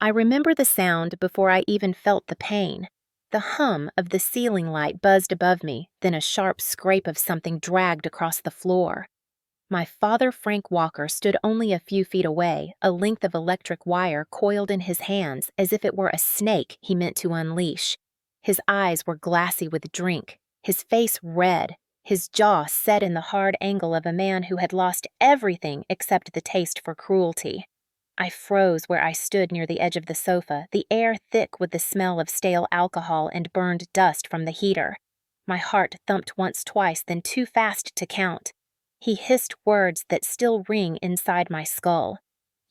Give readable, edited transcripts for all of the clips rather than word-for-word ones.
I remember the sound before I even felt the pain. The hum of the ceiling light buzzed above me, then a sharp scrape of something dragged across the floor. My father, Frank Walker, stood only a few feet away, a length of electric wire coiled in his hands as if it were a snake he meant to unleash. His eyes were glassy with drink, his face red, his jaw set in the hard angle of a man who had lost everything except the taste for cruelty. I froze where I stood near the edge of the sofa, the air thick with the smell of stale alcohol and burned dust from the heater. My heart thumped once, twice, then too fast to count. He hissed words that still ring inside my skull.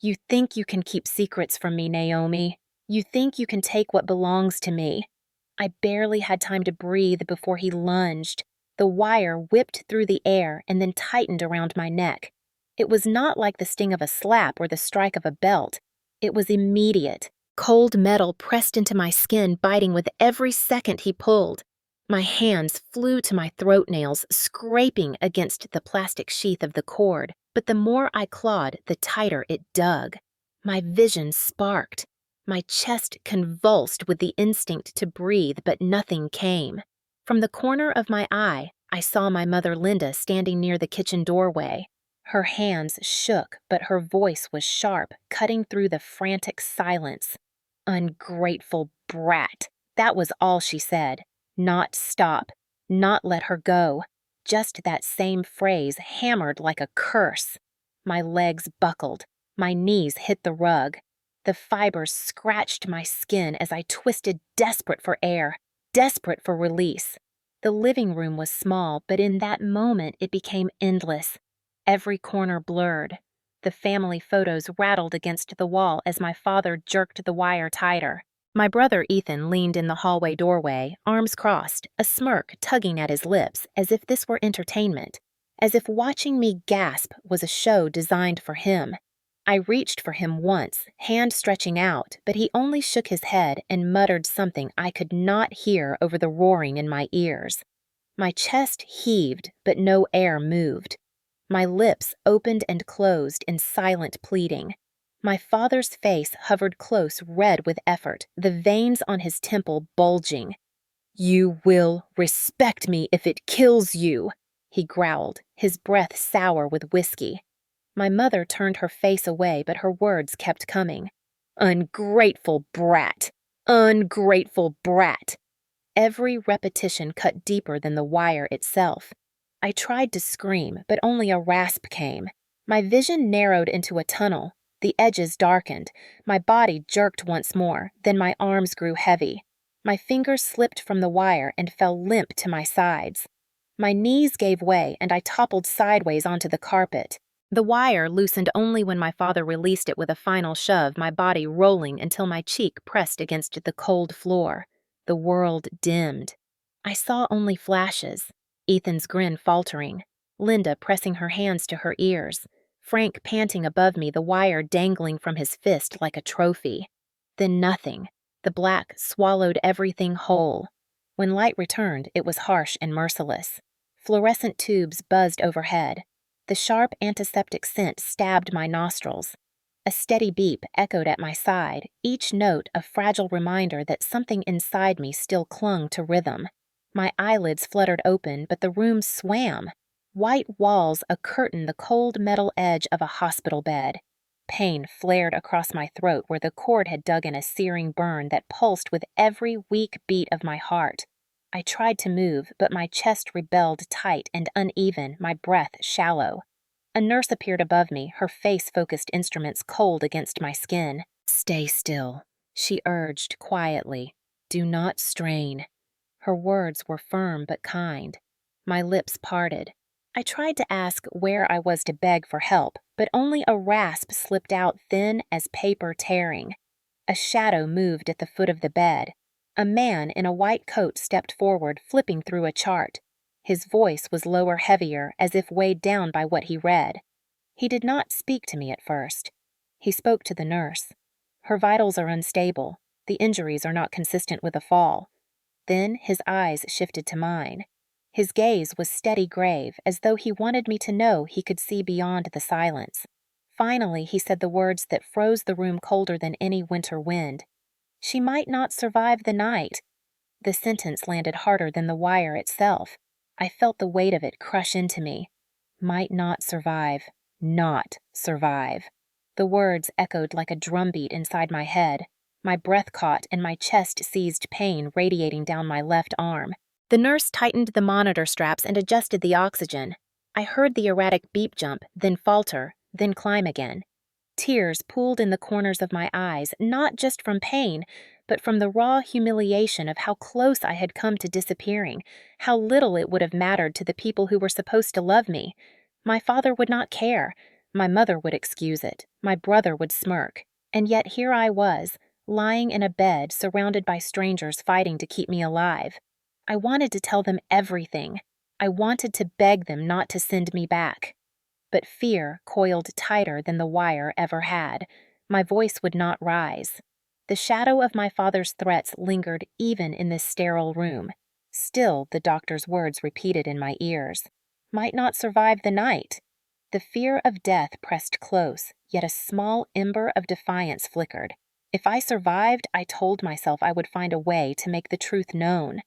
"You think you can keep secrets from me, Naomi. You think you can take what belongs to me." I barely had time to breathe before he lunged. The wire whipped through the air and then tightened around my neck. It was not like the sting of a slap or the strike of a belt. It was immediate. Cold metal pressed into my skin, biting with every second he pulled. My hands flew to my throat nails, scraping against the plastic sheath of the cord, but the more I clawed, the tighter it dug. My vision sparked. My chest convulsed with the instinct to breathe, but nothing came. From the corner of my eye, I saw my mother Linda standing near the kitchen doorway. Her hands shook, but her voice was sharp, cutting through the frantic silence. "Ungrateful brat." That was all she said. Not stop, not let her go. Just that same phrase hammered like a curse. My legs buckled. My knees hit the rug. The fibers scratched my skin as I twisted, desperate for air, desperate for release. The living room was small, but in that moment it became endless. Every corner blurred. The family photos rattled against the wall as my father jerked the wire tighter. My brother Ethan leaned in the hallway doorway, arms crossed, a smirk tugging at his lips, as if this were entertainment, as if watching me gasp was a show designed for him. I reached for him once, hand stretching out, but he only shook his head and muttered something I could not hear over the roaring in my ears. My chest heaved, but no air moved. My lips opened and closed in silent pleading. My father's face hovered close, red with effort, the veins on his temple bulging. "You will respect me if it kills you," he growled, his breath sour with whiskey. My mother turned her face away, but her words kept coming. "Ungrateful brat! Ungrateful brat!" Every repetition cut deeper than the wire itself. I tried to scream, but only a rasp came. My vision narrowed into a tunnel. The edges darkened. My body jerked once more, then my arms grew heavy. My fingers slipped from the wire and fell limp to my sides. My knees gave way, and I toppled sideways onto the carpet. The wire loosened only when my father released it with a final shove, my body rolling until my cheek pressed against the cold floor. The world dimmed. I saw only flashes. Ethan's grin faltering. Linda pressing her hands to her ears. Frank panting above me, the wire dangling from his fist like a trophy. Then nothing. The black swallowed everything whole. When light returned, it was harsh and merciless. Fluorescent tubes buzzed overhead. The sharp antiseptic scent stabbed my nostrils. A steady beep echoed at my side, each note a fragile reminder that something inside me still clung to rhythm. My eyelids fluttered open, but the room swam. White walls a curtain the cold metal edge of a hospital bed. Pain flared across my throat where the cord had dug in a searing burn that pulsed with every weak beat of my heart. I tried to move, but my chest rebelled tight and uneven, my breath shallow. A nurse appeared above me, her face-focused instruments cold against my skin. "Stay still," she urged quietly. "Do not strain." Her words were firm but kind. My lips parted. I tried to ask where I was to beg for help, but only a rasp slipped out thin as paper tearing. A shadow moved at the foot of the bed. A man in a white coat stepped forward, flipping through a chart. His voice was lower, heavier, as if weighed down by what he read. He did not speak to me at first. He spoke to the nurse. "Her vitals are unstable. The injuries are not consistent with a fall." Then his eyes shifted to mine. His gaze was steady grave, as though he wanted me to know he could see beyond the silence. Finally, he said the words that froze the room colder than any winter wind. "She might not survive the night." The sentence landed harder than the wire itself. I felt the weight of it crush into me. Might not survive. Not survive. The words echoed like a drumbeat inside my head. My breath caught and my chest seized pain radiating down my left arm. The nurse tightened the monitor straps and adjusted the oxygen. I heard the erratic beep jump, then falter, then climb again. Tears pooled in the corners of my eyes, not just from pain, but from the raw humiliation of how close I had come to disappearing, how little it would have mattered to the people who were supposed to love me. My father would not care. My mother would excuse it. My brother would smirk. And yet here I was, lying in a bed surrounded by strangers fighting to keep me alive. I wanted to tell them everything. I wanted to beg them not to send me back. But fear coiled tighter than the wire ever had. My voice would not rise. The shadow of my father's threats lingered even in this sterile room. Still, the doctor's words repeated in my ears. Might not survive the night. The fear of death pressed close, yet a small ember of defiance flickered. If I survived, I told myself I would find a way to make the truth known.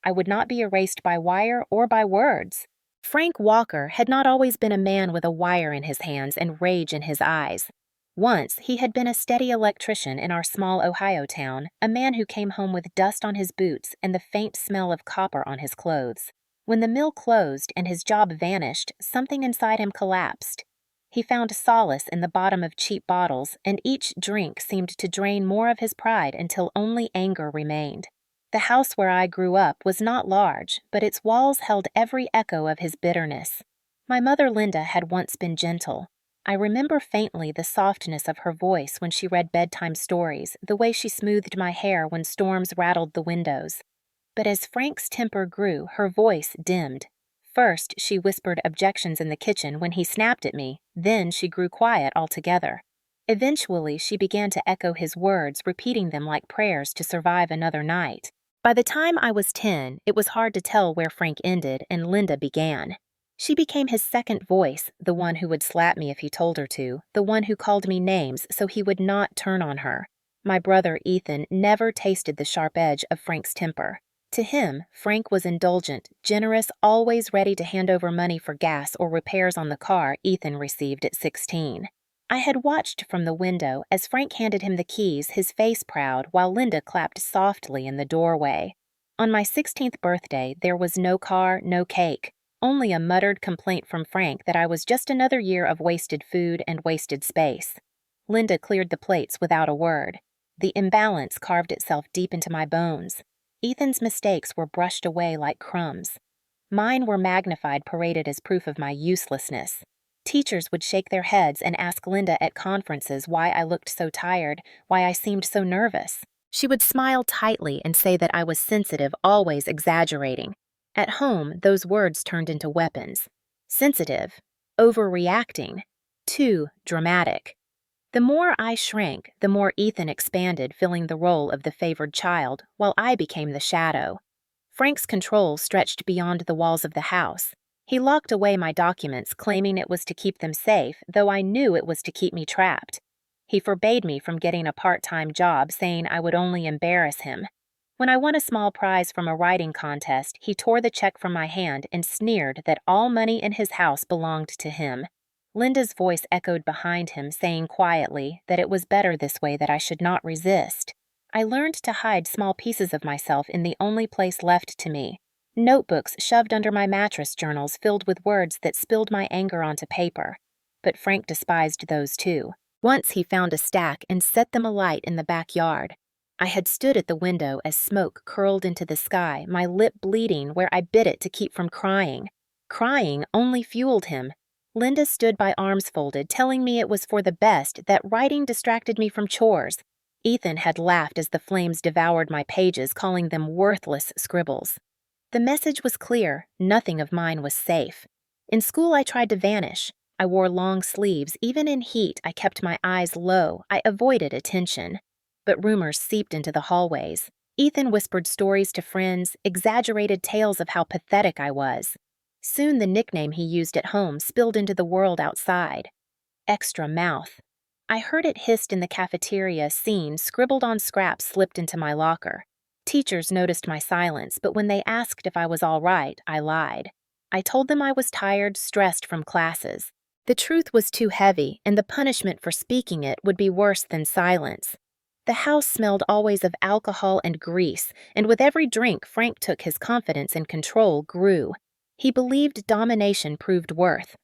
I would not be erased by wire or by words. Frank Walker had not always been a man with a wire in his hands and rage in his eyes. Once, he had been a steady electrician in our small Ohio town, a man who came home with dust on his boots and the faint smell of copper on his clothes. When the mill closed and his job vanished, something inside him collapsed. He found solace in the bottom of cheap bottles, and each drink seemed to drain more of his pride until only anger remained. The house where I grew up was not large, but its walls held every echo of his bitterness. My mother Linda had once been gentle. I remember faintly the softness of her voice when she read bedtime stories, the way she smoothed my hair when storms rattled the windows. But as Frank's temper grew, her voice dimmed. First, she whispered objections in the kitchen when he snapped at me, then she grew quiet altogether. Eventually, she began to echo his words, repeating them like prayers to survive another night. By the time I was 10, it was hard to tell where Frank ended and Linda began. She became his second voice, the one who would slap me if he told her to, the one who called me names so he would not turn on her. My brother Ethan never tasted the sharp edge of Frank's temper. To him, Frank was indulgent, generous, always ready to hand over money for gas or repairs on the car Ethan received at 16. I had watched from the window as Frank handed him the keys, his face proud, while Linda clapped softly in the doorway. On my 16th birthday, there was no car, no cake, only a muttered complaint from Frank that I was just another year of wasted food and wasted space. Linda cleared the plates without a word. The imbalance carved itself deep into my bones. Ethan's mistakes were brushed away like crumbs. Mine were magnified, paraded as proof of my uselessness. Teachers would shake their heads and ask Linda at conferences why I looked so tired, why I seemed so nervous. She would smile tightly and say that I was sensitive, always exaggerating. At home, those words turned into weapons. Sensitive, overreacting, too dramatic. The more I shrank, the more Ethan expanded, filling the role of the favored child, while I became the shadow. Frank's control stretched beyond the walls of the house. He locked away my documents, claiming it was to keep them safe, though I knew it was to keep me trapped. He forbade me from getting a part-time job, saying I would only embarrass him. When I won a small prize from a writing contest, he tore the check from my hand and sneered that all money in his house belonged to him. Linda's voice echoed behind him, saying quietly that it was better this way, that I should not resist. I learned to hide small pieces of myself in the only place left to me. Notebooks shoved under my mattress, journals filled with words that spilled my anger onto paper. But Frank despised those too. Once he found a stack and set them alight in the backyard. I had stood at the window as smoke curled into the sky, my lip bleeding where I bit it to keep from crying. Crying only fueled him. Linda stood by, arms folded, telling me it was for the best, that writing distracted me from chores. Ethan had laughed as the flames devoured my pages, calling them worthless scribbles. The message was clear: nothing of mine was safe. In school, I tried to vanish. I wore long sleeves. Even in heat, I kept my eyes low. I avoided attention. But rumors seeped into the hallways. Ethan whispered stories to friends, exaggerated tales of how pathetic I was. Soon the nickname he used at home spilled into the world outside. extra mouth. I heard it hissed in the cafeteria, seen, scribbled on scraps slipped into my locker. Teachers noticed my silence, but when they asked if I was all right, I lied. I told them I was tired, stressed from classes. The truth was too heavy, and the punishment for speaking it would be worse than silence. The house smelled always of alcohol and grease, and with every drink Frank took, his confidence and control grew. He believed domination proved worth.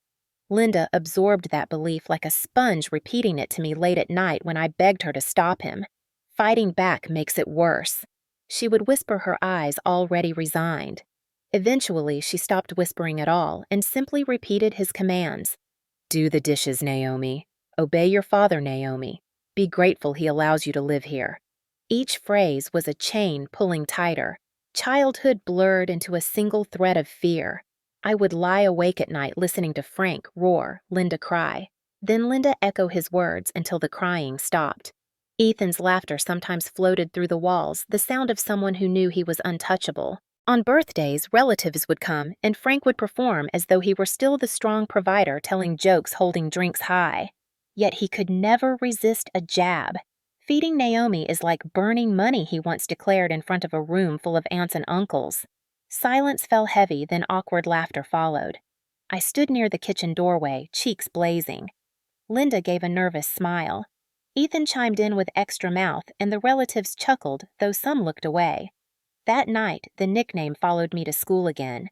Linda absorbed that belief like a sponge, repeating it to me late at night when I begged her to stop him. Fighting back makes it worse. She would whisper, her eyes already resigned. Eventually, she stopped whispering at all and simply repeated his commands. Do the dishes, Naomi. Obey your father, Naomi. Be grateful he allows you to live here. Each phrase was a chain pulling tighter. Childhood blurred into a single thread of fear. I would lie awake at night listening to Frank roar, Linda cry. Then Linda echo his words until the crying stopped. Ethan's laughter sometimes floated through the walls, the sound of someone who knew he was untouchable. On birthdays, relatives would come, and Frank would perform as though he were still the strong provider, telling jokes, holding drinks high. Yet he could never resist a jab. Feeding Naomi is like burning money, he once declared in front of a room full of aunts and uncles. Silence fell heavy, then awkward laughter followed. I stood near the kitchen doorway, cheeks blazing. Linda gave a nervous smile. Ethan chimed in with extra mouth, and the relatives chuckled, though some looked away. That night, the nickname followed me to school again.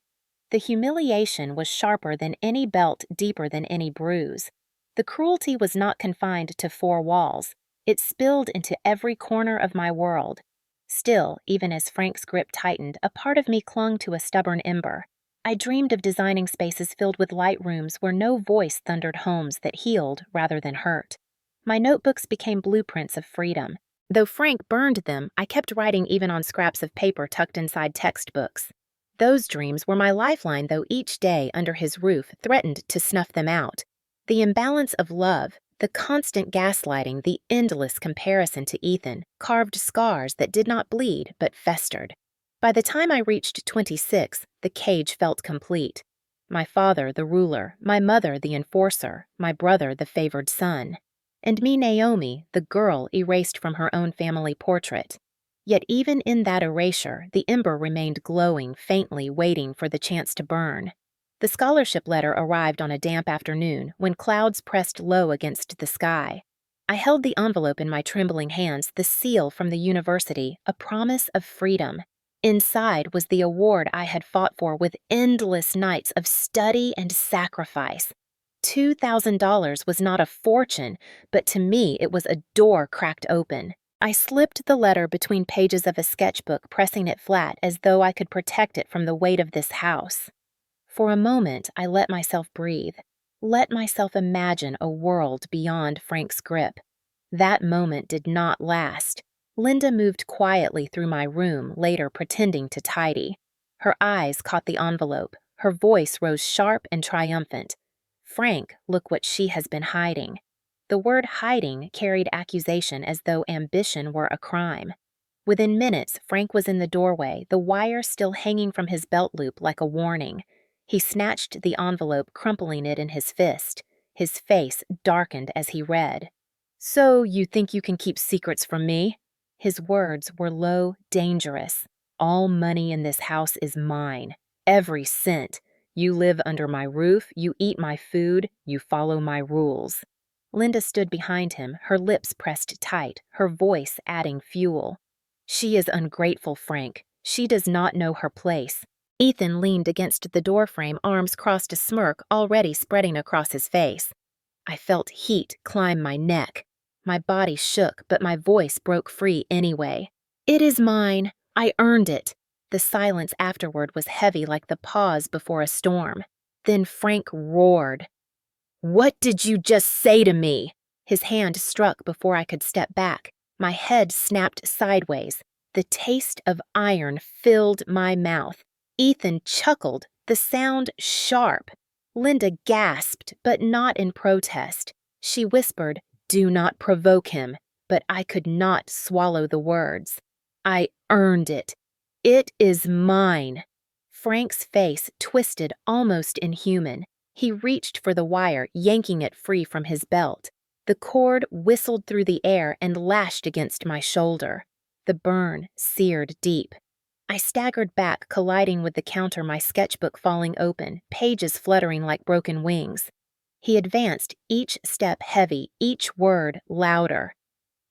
The humiliation was sharper than any belt, deeper than any bruise. The cruelty was not confined to four walls. It spilled into every corner of my world. Still, even as Frank's grip tightened, a part of me clung to a stubborn ember. I dreamed of designing spaces filled with light rooms where no voice thundered, homes that healed rather than hurt. My notebooks became blueprints of freedom. Though Frank burned them, I kept writing even on scraps of paper tucked inside textbooks. Those dreams were my lifeline, though each day under his roof threatened to snuff them out. The imbalance of love, the constant gaslighting, the endless comparison to Ethan, carved scars that did not bleed but festered. By the time I reached 26, the cage felt complete. My father the ruler, my mother the enforcer, my brother the favored son. And me, Naomi, the girl erased from her own family portrait. Yet even in that erasure, the ember remained glowing, faintly waiting for the chance to burn. The scholarship letter arrived on a damp afternoon when clouds pressed low against the sky. I held the envelope in my trembling hands, the seal from the university, a promise of freedom. Inside was the award I had fought for with endless nights of study and sacrifice. $2,000 was not a fortune, but to me it was a door cracked open. I slipped the letter between pages of a sketchbook, pressing it flat as though I could protect it from the weight of this house. For a moment, I let myself breathe, let myself imagine a world beyond Frank's grip. That moment did not last. Linda moved quietly through my room, later pretending to tidy. Her eyes caught the envelope. Her voice rose sharp and triumphant. Frank, look what she has been hiding. The word hiding carried accusation as though ambition were a crime. Within minutes, Frank was in the doorway, the wire still hanging from his belt loop like a warning. He snatched the envelope, crumpling it in his fist. His face darkened as he read. So you think you can keep secrets from me? His words were low, dangerous. All money in this house is mine. Every cent. You live under my roof, you eat my food, you follow my rules. Linda stood behind him, her lips pressed tight, her voice adding fuel. She is ungrateful, Frank. She does not know her place. Ethan leaned against the doorframe, arms crossed, a smirk already spreading across his face. I felt heat climb my neck. My body shook, but my voice broke free anyway. It is mine. I earned it. The silence afterward was heavy like the pause before a storm. Then Frank roared. What did you just say to me? His hand struck before I could step back. My head snapped sideways. The taste of iron filled my mouth. Ethan chuckled, the sound sharp. Linda gasped, but not in protest. She whispered, Do not provoke him, but I could not swallow the words. I earned it. It is mine. Frank's face twisted almost inhuman. He reached for the wire, yanking it free from his belt. The cord whistled through the air and lashed against my shoulder. The burn seared deep. I staggered back, colliding with the counter, my sketchbook falling open, pages fluttering like broken wings. He advanced, each step heavy, each word louder.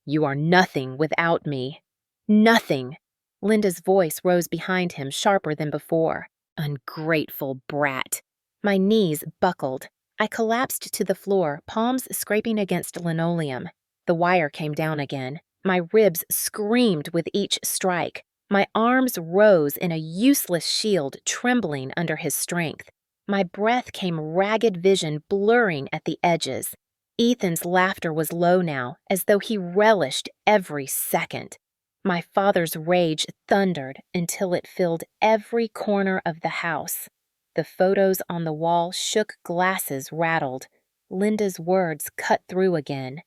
"You are nothing without me. Nothing." Linda's voice rose behind him, sharper than before. "Ungrateful brat." My knees buckled. I collapsed to the floor, palms scraping against linoleum. The wire came down again. My ribs screamed with each strike. My arms rose in a useless shield, trembling under his strength. My breath came ragged vision blurring at the edges. Ethan's laughter was low now, as though he relished every second. My father's rage thundered until it filled every corner of the house. The photos on the wall shook, glasses rattled. Linda's words cut through again.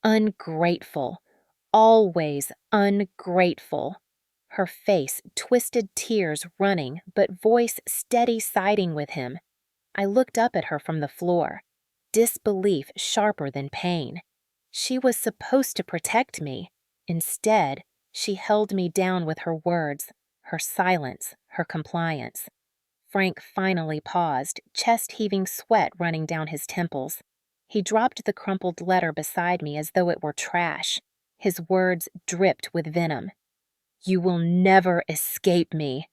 Ungrateful. Always ungrateful. Her face twisted, tears running, but voice steady, siding with him. I looked up at her from the floor. Disbelief sharper than pain. She was supposed to protect me. Instead, she held me down with her words, her silence, her compliance. Frank finally paused, chest-heaving, sweat running down his temples. He dropped the crumpled letter beside me as though it were trash. His words dripped with venom. "You will never escape me.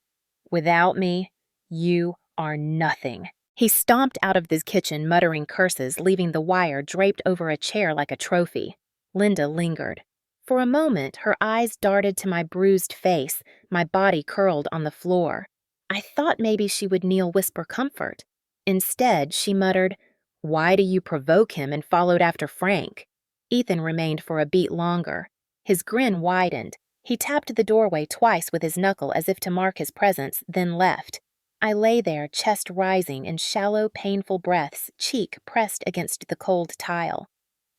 Without me, you are nothing." He stomped out of the kitchen, muttering curses, leaving the wire draped over a chair like a trophy. Linda lingered. For a moment, her eyes darted to my bruised face, my body curled on the floor. I thought maybe she would kneel, whisper comfort. Instead, she muttered, "Why do you provoke him?" and followed after Frank. Ethan remained for a beat longer. His grin widened. He tapped the doorway twice with his knuckle as if to mark his presence, then left. I lay there, chest rising in shallow, painful breaths, cheek pressed against the cold tile.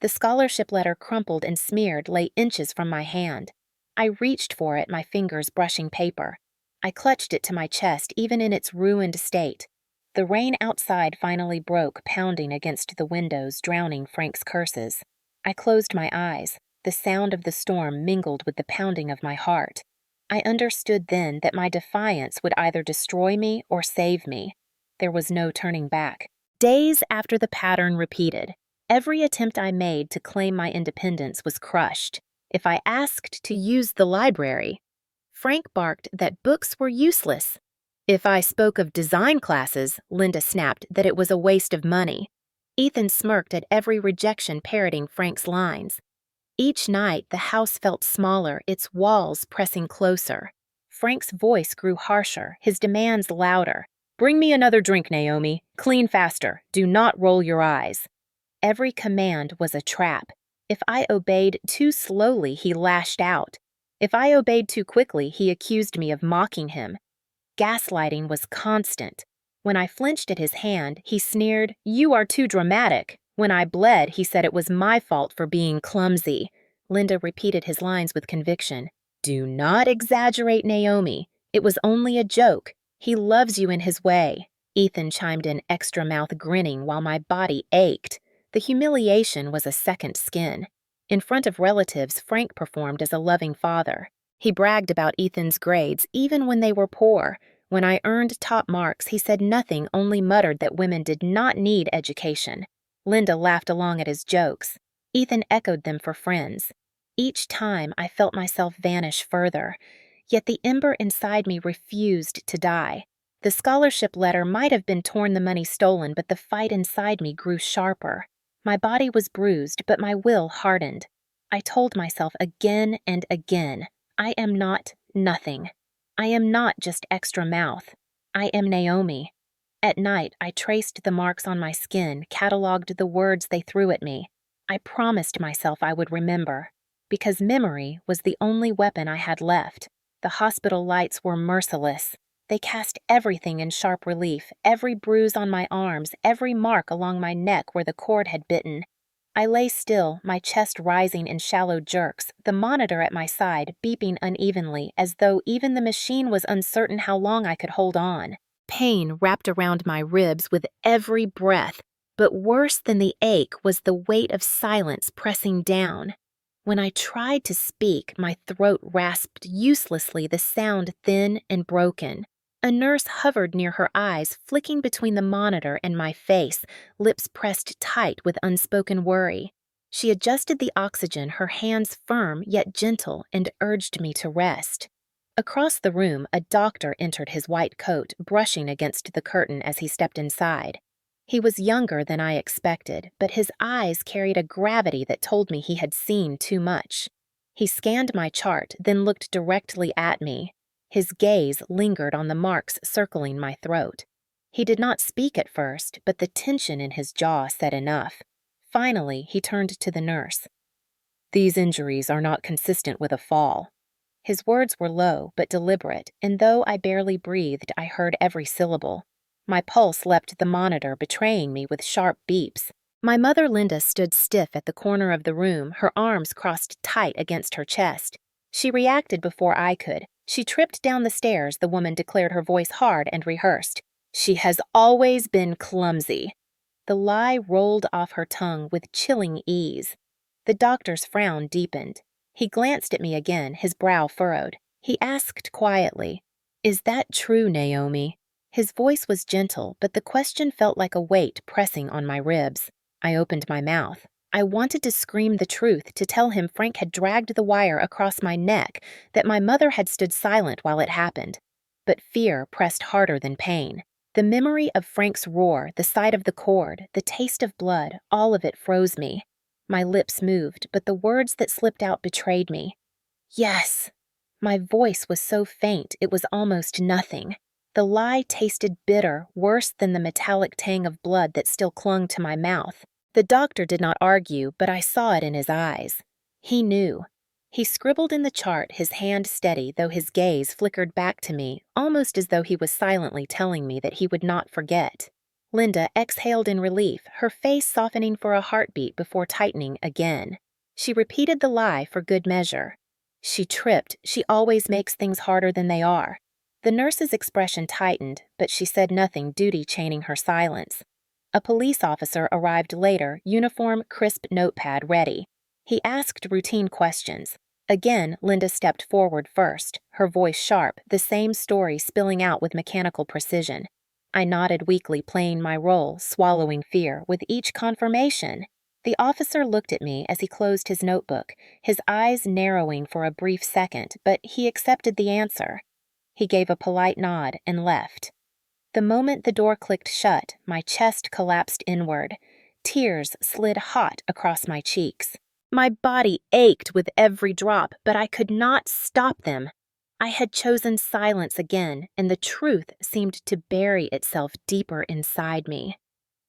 The scholarship letter, crumpled and smeared, lay inches from my hand. I reached for it, my fingers brushing paper. I clutched it to my chest, even in its ruined state. The rain outside finally broke, pounding against the windows, drowning Frank's curses. I closed my eyes. The sound of the storm mingled with the pounding of my heart. I understood then that my defiance would either destroy me or save me. There was no turning back. Days after the pattern repeated. Every attempt I made to claim my independence was crushed. If I asked to use the library, Frank barked that books were useless. If I spoke of design classes, Linda snapped that it was a waste of money. Ethan smirked at every rejection, parroting Frank's lines. Each night, the house felt smaller, its walls pressing closer. Frank's voice grew harsher, his demands louder. "Bring me another drink, Naomi. Clean faster. Do not roll your eyes." Every command was a trap. If I obeyed too slowly, he lashed out. If I obeyed too quickly, he accused me of mocking him. Gaslighting was constant. When I flinched at his hand, he sneered, "You are too dramatic." When I bled, he said it was my fault for being clumsy. Linda repeated his lines with conviction. "Do not exaggerate, Naomi. It was only a joke. He loves you in his way." Ethan chimed in, extra mouth grinning, while my body ached. The humiliation was a second skin. In front of relatives, Frank performed as a loving father. He bragged about Ethan's grades, even when they were poor. When I earned top marks, he said nothing, only muttered that women did not need education. Linda laughed along at his jokes. Ethan echoed them for friends. Each time I felt myself vanish further, yet the ember inside me refused to die. The scholarship letter might have been torn, the money stolen, but the fight inside me grew sharper. My body was bruised, but my will hardened. I told myself again and again, I am not nothing. I am not just extra mouth. I am Naomi. At night, I traced the marks on my skin, cataloged the words they threw at me. I promised myself I would remember, because memory was the only weapon I had left. The hospital lights were merciless. They cast everything in sharp relief, every bruise on my arms, every mark along my neck where the cord had bitten. I lay still, my chest rising in shallow jerks, the monitor at my side beeping unevenly, as though even the machine was uncertain how long I could hold on. Pain wrapped around my ribs with every breath, but worse than the ache was the weight of silence pressing down. When I tried to speak, my throat rasped uselessly, the sound thin and broken. A nurse hovered near her eyes, flicking between the monitor and my face, lips pressed tight with unspoken worry. She adjusted the oxygen, her hands firm yet gentle, and urged me to rest. Across the room, a doctor entered, his white coat brushing against the curtain as he stepped inside. He was younger than I expected, but his eyes carried a gravity that told me he had seen too much. He scanned my chart, then looked directly at me. His gaze lingered on the marks circling my throat. He did not speak at first, but the tension in his jaw said enough. Finally, he turned to the nurse. "These injuries are not consistent with a fall." His words were low but deliberate, and though I barely breathed, I heard every syllable. My pulse leapt the monitor, betraying me with sharp beeps. My mother Linda stood stiff at the corner of the room, her arms crossed tight against her chest. She reacted before I could. She tripped down the stairs, the woman declared, her voice hard and rehearsed. "She has always been clumsy." The lie rolled off her tongue with chilling ease. The doctor's frown deepened. He glanced at me again, his brow furrowed. He asked quietly, "Is that true, Naomi?" His voice was gentle, but the question felt like a weight pressing on my ribs. I opened my mouth. I wanted to scream the truth, to tell him Frank had dragged the wire across my neck, that my mother had stood silent while it happened. But fear pressed harder than pain. The memory of Frank's roar, the sight of the cord, the taste of blood, all of it froze me. My lips moved, but the words that slipped out betrayed me. "Yes." My voice was so faint it was almost nothing. The lie tasted bitter, worse than the metallic tang of blood that still clung to my mouth. The doctor did not argue, but I saw it in his eyes. He knew. He scribbled in the chart, his hand steady, though his gaze flickered back to me, almost as though he was silently telling me that he would not forget. Linda exhaled in relief, her face softening for a heartbeat before tightening again. She repeated the lie for good measure. "She tripped. She always makes things harder than they are." The nurse's expression tightened, but she said nothing, duty chaining her silence. A police officer arrived later, uniform, crisp notepad ready. He asked routine questions. Again, Linda stepped forward first, her voice sharp, the same story spilling out with mechanical precision. I nodded weakly, playing my role, swallowing fear, with each confirmation. The officer looked at me as he closed his notebook, his eyes narrowing for a brief second, but he accepted the answer. He gave a polite nod and left. The moment the door clicked shut, my chest collapsed inward. Tears slid hot across my cheeks. My body ached with every drop, but I could not stop them. I had chosen silence again, and the truth seemed to bury itself deeper inside me.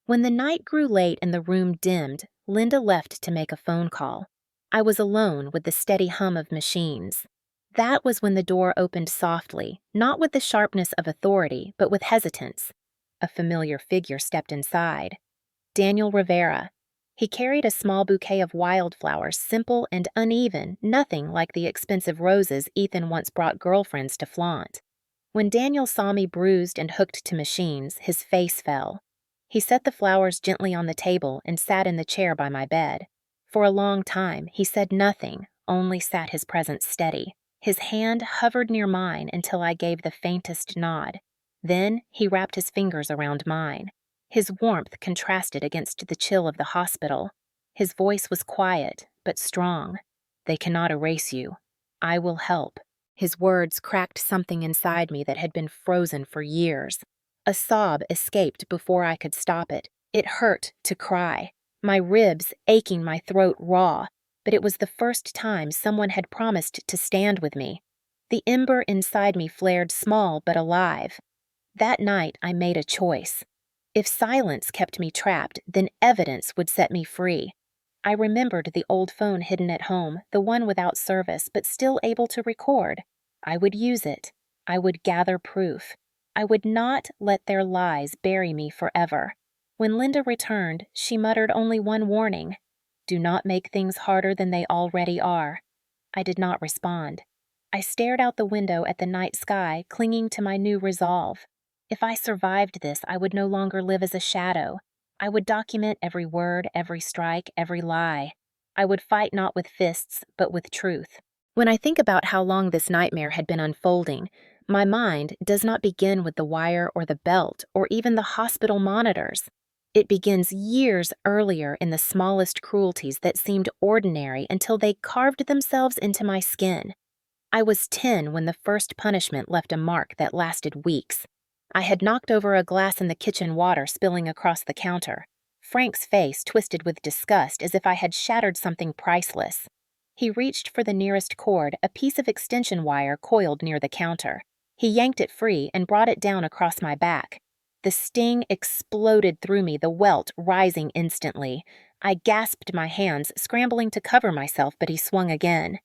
When the night grew late and the room dimmed, Linda left to make a phone call. I was alone with the steady hum of machines. That was when the door opened softly, not with the sharpness of authority, but with hesitance. A familiar figure stepped inside. Daniel Rivera. He carried a small bouquet of wildflowers, simple and uneven, nothing like the expensive roses Ethan once brought girlfriends to flaunt. When Daniel saw me bruised and hooked to machines, his face fell. He set the flowers gently on the table and sat in the chair by my bed. For a long time, he said nothing, only sat his presence steady. His hand hovered near mine until I gave the faintest nod. Then he wrapped his fingers around mine. His warmth contrasted against the chill of the hospital. His voice was quiet, but strong. "They cannot erase you. I will help." His words cracked something inside me that had been frozen for years. A sob escaped before I could stop it. It hurt to cry, my ribs aching, my throat raw. But it was the first time someone had promised to stand with me. The ember inside me flared small but alive. That night I made a choice. If silence kept me trapped, then evidence would set me free. I remembered the old phone hidden at home, the one without service but still able to record. I would use it. I would gather proof. I would not let their lies bury me forever. When Linda returned, she muttered only one warning. "Do not make things harder than they already are." I did not respond. I stared out the window at the night sky, clinging to my new resolve. If I survived this, I would no longer live as a shadow. I would document every word, every strike, every lie. I would fight not with fists, but with truth. When I think about how long this nightmare had been unfolding, my mind does not begin with the wire or the belt or even the hospital monitors. It begins years earlier in the smallest cruelties that seemed ordinary until they carved themselves into my skin. I was 10 when the first punishment left a mark that lasted weeks. I had knocked over a glass in the kitchen, water spilling across the counter. Frank's face twisted with disgust as if I had shattered something priceless. He reached for the nearest cord, a piece of extension wire coiled near the counter. He yanked it free and brought it down across my back. The sting exploded through me, the welt rising instantly. I gasped my hands, scrambling to cover myself, but he swung again.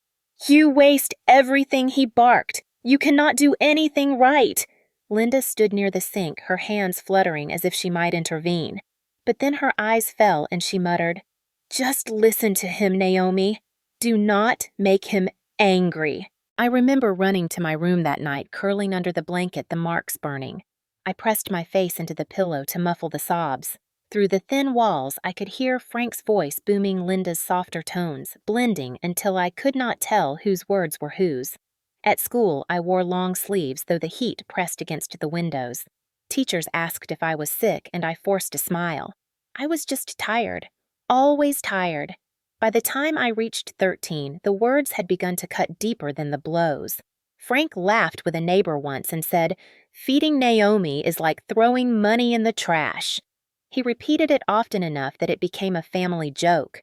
"You waste everything," he barked. "You cannot do anything right." Linda stood near the sink, her hands fluttering as if she might intervene. But then her eyes fell and she muttered, "Just listen to him, Naomi. Do not make him angry." I remember running to my room that night, curling under the blanket, the marks burning. I pressed my face into the pillow to muffle the sobs. Through the thin walls, I could hear Frank's voice booming Linda's softer tones, blending until I could not tell whose words were whose. At school, I wore long sleeves, though the heat pressed against the windows. Teachers asked if I was sick, and I forced a smile. I was just tired. Always tired. By the time I reached 13, the words had begun to cut deeper than the blows. Frank laughed with a neighbor once and said, "Feeding Naomi is like throwing money in the trash." He repeated it often enough that it became a family joke.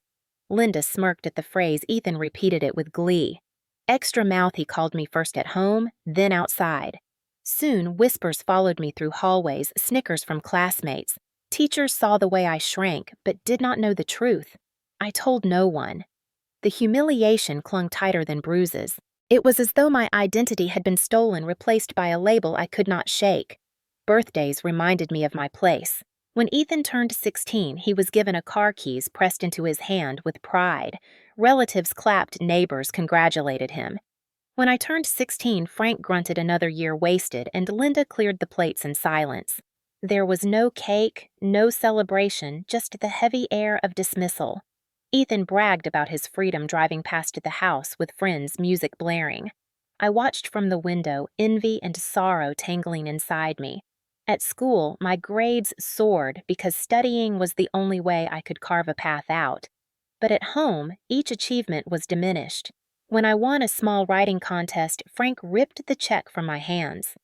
Linda smirked at the phrase. Ethan repeated it with glee. Extra mouth, he called me, first at home, then outside. Soon, whispers followed me through hallways, snickers from classmates. Teachers saw the way I shrank, but did not know the truth. I told no one. The humiliation clung tighter than bruises. It was as though my identity had been stolen, replaced by a label I could not shake. Birthdays reminded me of my place. When Ethan turned 16, he was given a car keys pressed into his hand with pride. Relatives clapped, neighbors congratulated him. When I turned 16, Frank grunted another year wasted, and Linda cleared the plates in silence. There was no cake, no celebration, just the heavy air of dismissal. Ethan bragged about his freedom driving past the house with friends, music blaring. I watched from the window, envy and sorrow tangling inside me. At school, my grades soared because studying was the only way I could carve a path out. But at home, each achievement was diminished. When I won a small writing contest, Frank ripped the check from my hands.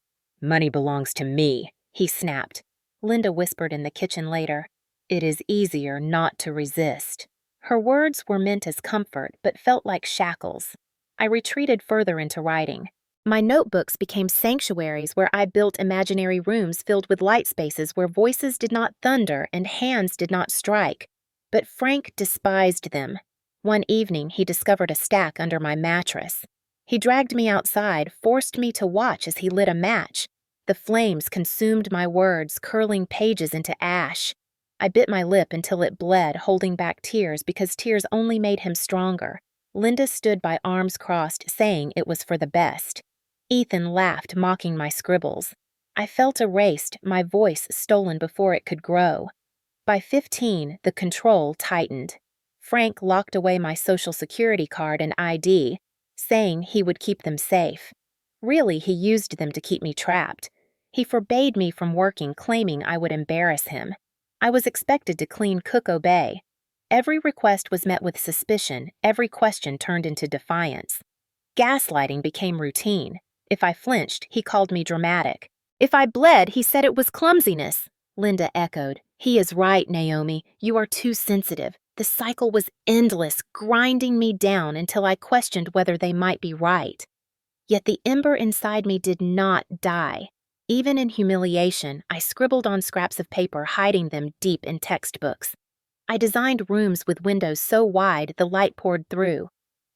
"Money belongs to me," he snapped. Linda whispered in the kitchen later, "It is easier not to resist." Her words were meant as comfort, but felt like shackles. I retreated further into writing. My notebooks became sanctuaries where I built imaginary rooms filled with light spaces where voices did not thunder and hands did not strike. But Frank despised them. One evening, he discovered a stack under my mattress. He dragged me outside, forced me to watch as he lit a match. The flames consumed my words, curling pages into ash. I bit my lip until it bled, holding back tears because tears only made him stronger. Linda stood by, arms crossed, saying it was for the best. Ethan laughed, mocking my scribbles. I felt erased, my voice stolen before it could grow. By 15, the control tightened. Frank locked away my social security card and ID, saying he would keep them safe. Really, he used them to keep me trapped. He forbade me from working, claiming I would embarrass him. I was expected to clean, cook, obey. Every request was met with suspicion, every question turned into defiance. Gaslighting became routine. If I flinched, he called me dramatic. If I bled, he said it was clumsiness. Linda echoed, "He is right, Naomi. You are too sensitive." The cycle was endless, grinding me down until I questioned whether they might be right. Yet the ember inside me did not die. Even in humiliation, I scribbled on scraps of paper, hiding them deep in textbooks. I designed rooms with windows so wide the light poured through.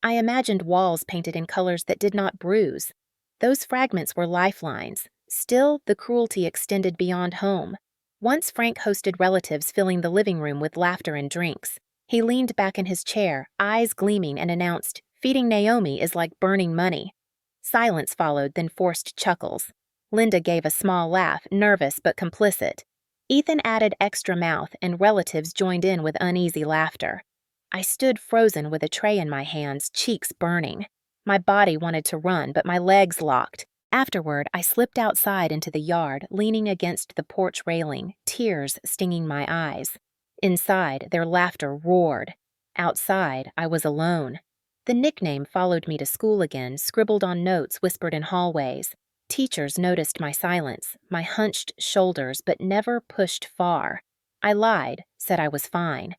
I imagined walls painted in colors that did not bruise. Those fragments were lifelines. Still, the cruelty extended beyond home. Once Frank hosted relatives, filling the living room with laughter and drinks. He leaned back in his chair, eyes gleaming, and announced, "Feeding Naomi is like burning money." Silence followed, then forced chuckles. Linda gave a small laugh, nervous but complicit. Ethan added extra mouth, and relatives joined in with uneasy laughter. I stood frozen with a tray in my hands, cheeks burning. My body wanted to run, but my legs locked. Afterward, I slipped outside into the yard, leaning against the porch railing, tears stinging my eyes. Inside, their laughter roared. Outside, I was alone. The nickname followed me to school again, scribbled on notes whispered in hallways. Teachers noticed my silence, my hunched shoulders, but never pushed far. I lied, said I was fine.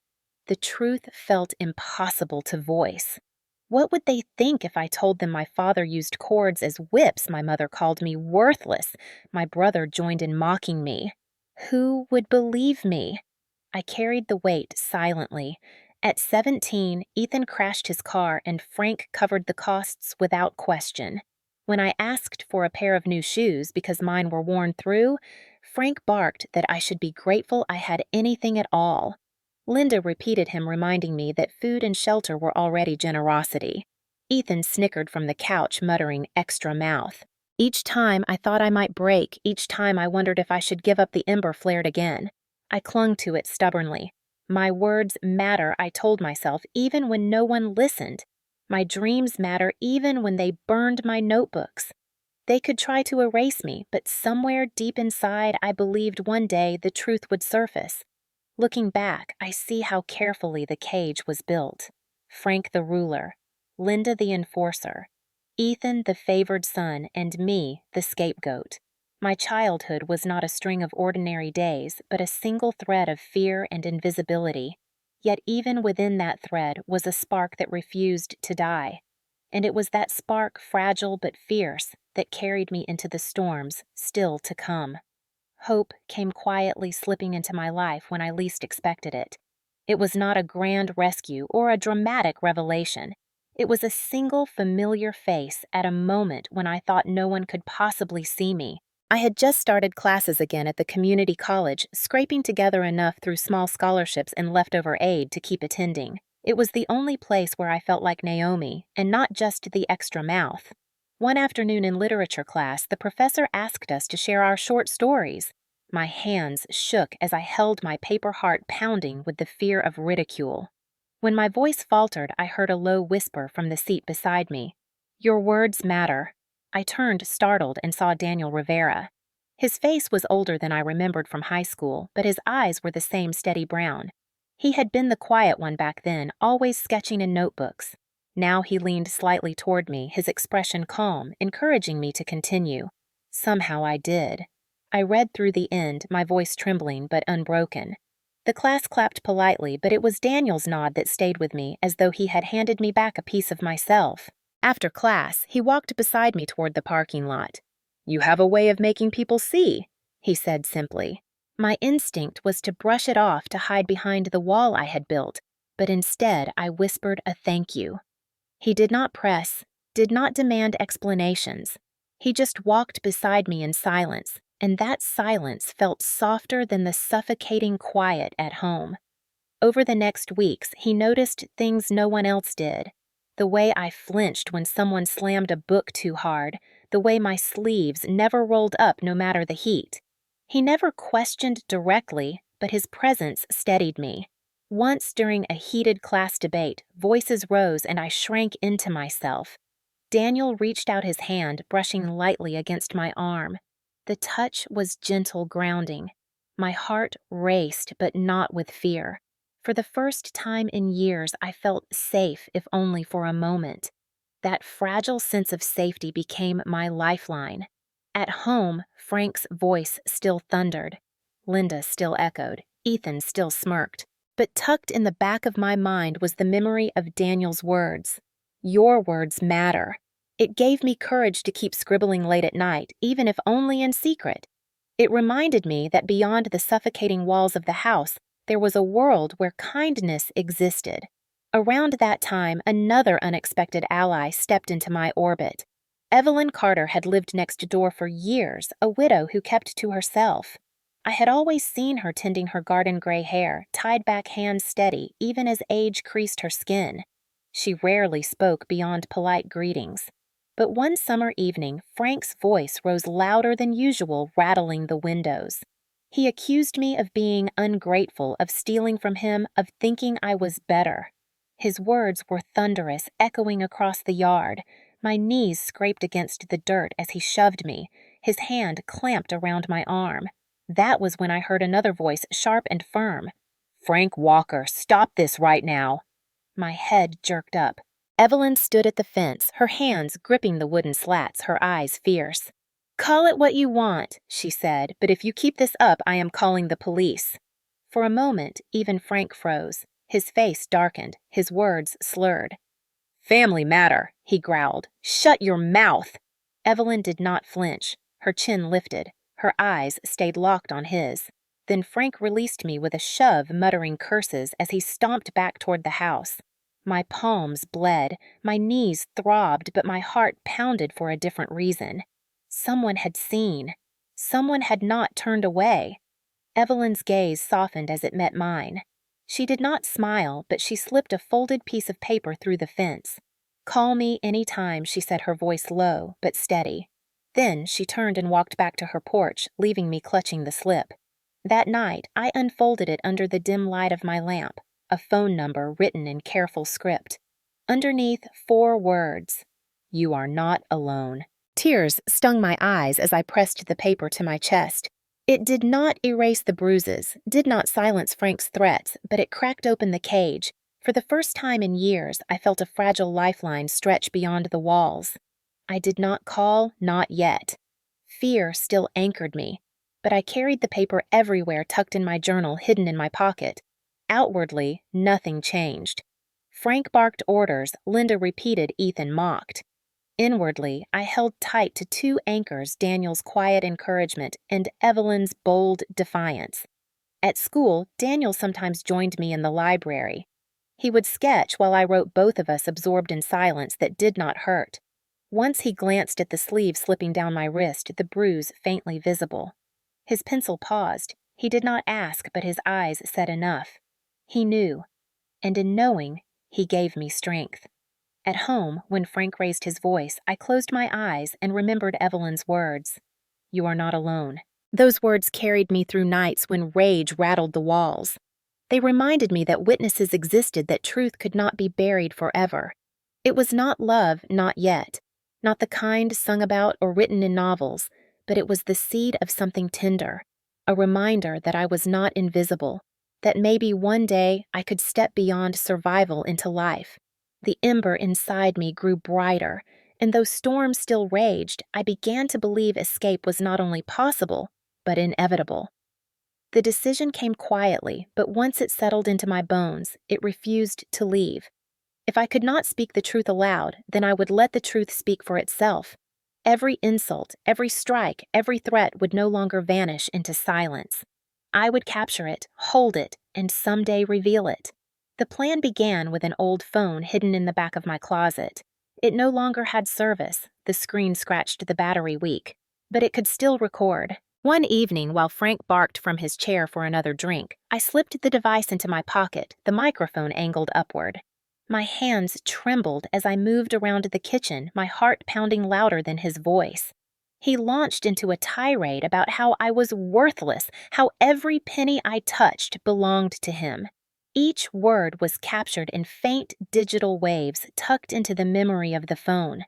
The truth felt impossible to voice. What would they think if I told them my father used cords as whips? My mother called me worthless. My brother joined in mocking me. Who would believe me? I carried the weight silently. At 17, Ethan crashed his car and Frank covered the costs without question. When I asked for a pair of new shoes because mine were worn through, Frank barked that I should be grateful I had anything at all. Linda repeated him reminding me that food and shelter were already generosity. Ethan snickered from the couch, muttering extra mouth. Each time I thought I might break, each time I wondered if I should give up, the ember flared again. I clung to it stubbornly. My words matter, I told myself, even when no one listened. My dreams matter even when they burned my notebooks. They could try to erase me, but somewhere deep inside I believed one day the truth would surface. Looking back, I see how carefully the cage was built. Frank the ruler, Linda the enforcer, Ethan the favored son, and me the scapegoat. My childhood was not a string of ordinary days, but a single thread of fear and invisibility. Yet even within that thread was a spark that refused to die. And it was that spark, fragile but fierce, that carried me into the storms still to come. Hope came quietly slipping into my life when I least expected it. It was not a grand rescue or a dramatic revelation. It was a single familiar face at a moment when I thought no one could possibly see me. I had just started classes again at the community college, scraping together enough through small scholarships and leftover aid to keep attending. It was the only place where I felt like Naomi, and not just the extra mouth. One afternoon in literature class, the professor asked us to share our short stories. My hands shook as I held my paper heart pounding with the fear of ridicule. When my voice faltered, I heard a low whisper from the seat beside me. "Your words matter." I turned, startled, and saw Daniel Rivera. His face was older than I remembered from high school, but his eyes were the same steady brown. He had been the quiet one back then, always sketching in notebooks. Now he leaned slightly toward me, his expression calm, encouraging me to continue. Somehow I did. I read through the end, my voice trembling but unbroken. The class clapped politely, but it was Daniel's nod that stayed with me, as though he had handed me back a piece of myself. After class, he walked beside me toward the parking lot. "You have a way of making people see," he said simply. My instinct was to brush it off to hide behind the wall I had built, but instead I whispered a thank you. He did not press, did not demand explanations. He just walked beside me in silence, and that silence felt softer than the suffocating quiet at home. Over the next weeks, he noticed things no one else did. The way I flinched when someone slammed a book too hard, the way my sleeves never rolled up no matter the heat. He never questioned directly, but his presence steadied me. Once during a heated class debate, voices rose and I shrank into myself. Daniel reached out his hand, brushing lightly against my arm. The touch was gentle grounding. My heart raced, but not with fear. For the first time in years, I felt safe, if only for a moment. That fragile sense of safety became my lifeline. At home, Frank's voice still thundered. Linda still echoed. Ethan still smirked. But tucked in the back of my mind was the memory of Daniel's words. "Your words matter." It gave me courage to keep scribbling late at night, even if only in secret. It reminded me that beyond the suffocating walls of the house, there was a world where kindness existed. Around that time, another unexpected ally stepped into my orbit. Evelyn Carter had lived next door for years, a widow who kept to herself. I had always seen her tending her garden gray hair, tied back hands steady, even as age creased her skin. She rarely spoke beyond polite greetings. But one summer evening, Frank's voice rose louder than usual, rattling the windows. He accused me of being ungrateful, of stealing from him, of thinking I was better. His words were thunderous, echoing across the yard. My knees scraped against the dirt as he shoved me, his hand clamped around my arm. That was when I heard another voice, sharp and firm. "Frank Walker, stop this right now." My head jerked up. Evelyn stood at the fence, her hands gripping the wooden slats, her eyes fierce. "Call it what you want," she said, "but if you keep this up, I am calling the police." For a moment, even Frank froze. His face darkened, his words slurred. "Family matter," he growled. "Shut your mouth!" Evelyn did not flinch. Her chin lifted. Her eyes stayed locked on his. Then Frank released me with a shove, muttering curses as he stomped back toward the house. My palms bled, my knees throbbed, but my heart pounded for a different reason. Someone had seen. Someone had not turned away. Evelyn's gaze softened as it met mine. She did not smile, but she slipped a folded piece of paper through the fence. "Call me any time," she said, her voice low but steady. Then she turned and walked back to her porch, leaving me clutching the slip. That night, I unfolded it under the dim light of my lamp, a phone number written in careful script. Underneath, 4 words: "You are not alone." Tears stung my eyes as I pressed the paper to my chest. It did not erase the bruises, did not silence Frank's threats, but it cracked open the cage. For the first time in years, I felt a fragile lifeline stretch beyond the walls. I did not call, not yet. Fear still anchored me, but I carried the paper everywhere, tucked in my journal, hidden in my pocket. Outwardly, nothing changed. Frank barked orders, Linda repeated, Ethan mocked. Inwardly, I held tight to 2 anchors, Daniel's quiet encouragement and Evelyn's bold defiance. At school, Daniel sometimes joined me in the library. He would sketch while I wrote, both of us absorbed in silence that did not hurt. Once he glanced at the sleeve slipping down my wrist, the bruise faintly visible. His pencil paused. He did not ask, but his eyes said enough. He knew, and in knowing, he gave me strength. At home, when Frank raised his voice, I closed my eyes and remembered Evelyn's words. "You are not alone." Those words carried me through nights when rage rattled the walls. They reminded me that witnesses existed, that truth could not be buried forever. It was not love, not yet. Not the kind sung about or written in novels, but it was the seed of something tender, a reminder that I was not invisible, that maybe one day I could step beyond survival into life. The ember inside me grew brighter, and though storms still raged, I began to believe escape was not only possible, but inevitable. The decision came quietly, but once it settled into my bones, it refused to leave. If I could not speak the truth aloud, then I would let the truth speak for itself. Every insult, every strike, every threat would no longer vanish into silence. I would capture it, hold it, and someday reveal it. The plan began with an old phone hidden in the back of my closet. It no longer had service, the screen scratched, the battery weak, but it could still record. One evening, while Frank barked from his chair for another drink, I slipped the device into my pocket, the microphone angled upward. My hands trembled as I moved around the kitchen, my heart pounding louder than his voice. He launched into a tirade about how I was worthless, how every penny I touched belonged to him. Each word was captured in faint digital waves tucked into the memory of the phone.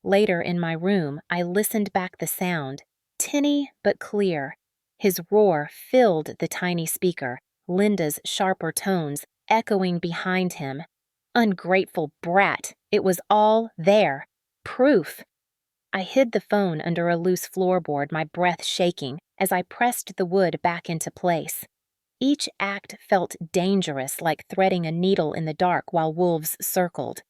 Later in my room, I listened back the sound, tinny but clear. His roar filled the tiny speaker, Linda's sharper tones echoing behind him. Ungrateful brat, it was all there. Proof. I hid the phone under a loose floorboard, my breath shaking, as I pressed the wood back into place. Each act felt dangerous, like threading a needle in the dark while wolves circled.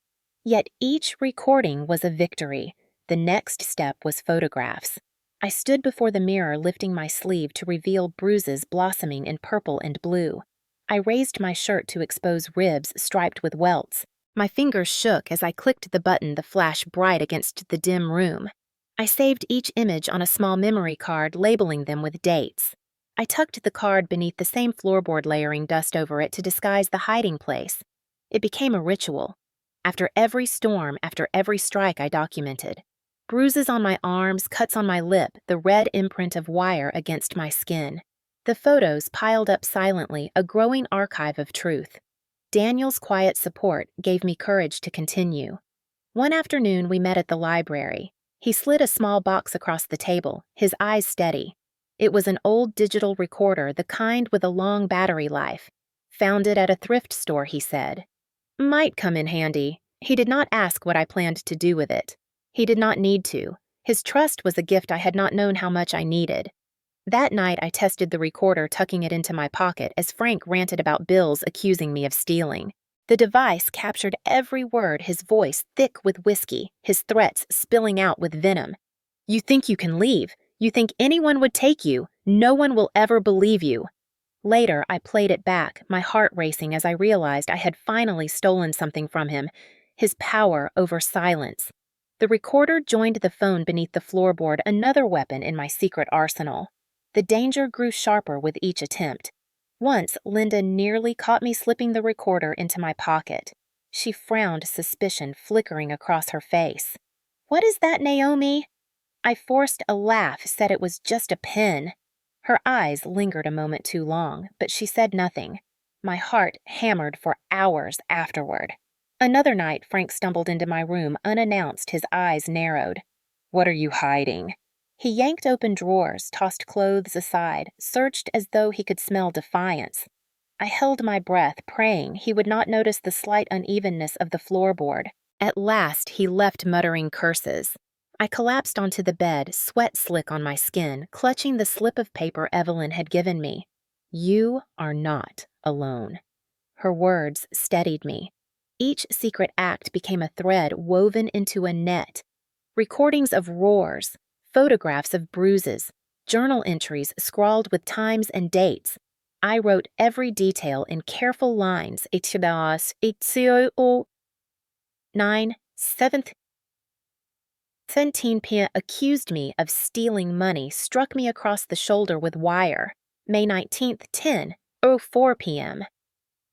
Yet each recording was a victory. The next step was photographs. I stood before the mirror, lifting my sleeve to reveal bruises blossoming in purple and blue. I raised my shirt to expose ribs striped with welts. My fingers shook as I clicked the button, the flash bright against the dim room. I saved each image on a small memory card, labeling them with dates. I tucked the card beneath the same floorboard, layering dust over it to disguise the hiding place. It became a ritual. After every storm, after every strike, I documented. Bruises on my arms, cuts on my lip, the red imprint of wire against my skin. The photos piled up silently, a growing archive of truth. Daniel's quiet support gave me courage to continue. One afternoon, we met at the library. He slid a small box across the table, his eyes steady. It was an old digital recorder, the kind with a long battery life. Found it at a thrift store, he said. Might come in handy. He did not ask what I planned to do with it. He did not need to. His trust was a gift I had not known how much I needed. That night, I tested the recorder, tucking it into my pocket as Frank ranted about bills accusing me of stealing. The device captured every word, his voice thick with whiskey, his threats spilling out with venom. You think you can leave. You think anyone would take you. No one will ever believe you. Later, I played it back, my heart racing as I realized I had finally stolen something from him, his power over silence. The recorder joined the phone beneath the floorboard, another weapon in my secret arsenal. The danger grew sharper with each attempt. Once, Linda nearly caught me slipping the recorder into my pocket. She frowned, suspicion flickering across her face. What is that, Naomi? I forced a laugh, said it was just a pen. Her eyes lingered a moment too long, but she said nothing. My heart hammered for hours afterward. Another night, Frank stumbled into my room, unannounced, his eyes narrowed. What are you hiding? He yanked open drawers, tossed clothes aside, searched as though he could smell defiance. I held my breath, praying he would not notice the slight unevenness of the floorboard. At last, he left muttering curses. I collapsed onto the bed, sweat slick on my skin, clutching the slip of paper Evelyn had given me. You are not alone. Her words steadied me. Each secret act became a thread woven into a net. Recordings of roars, photographs of bruises, journal entries scrawled with times and dates. I wrote every detail in careful lines. 9, 7th. 17 p.m. accused me of stealing money, struck me across the shoulder with wire. May 19th, 10:04 p.m.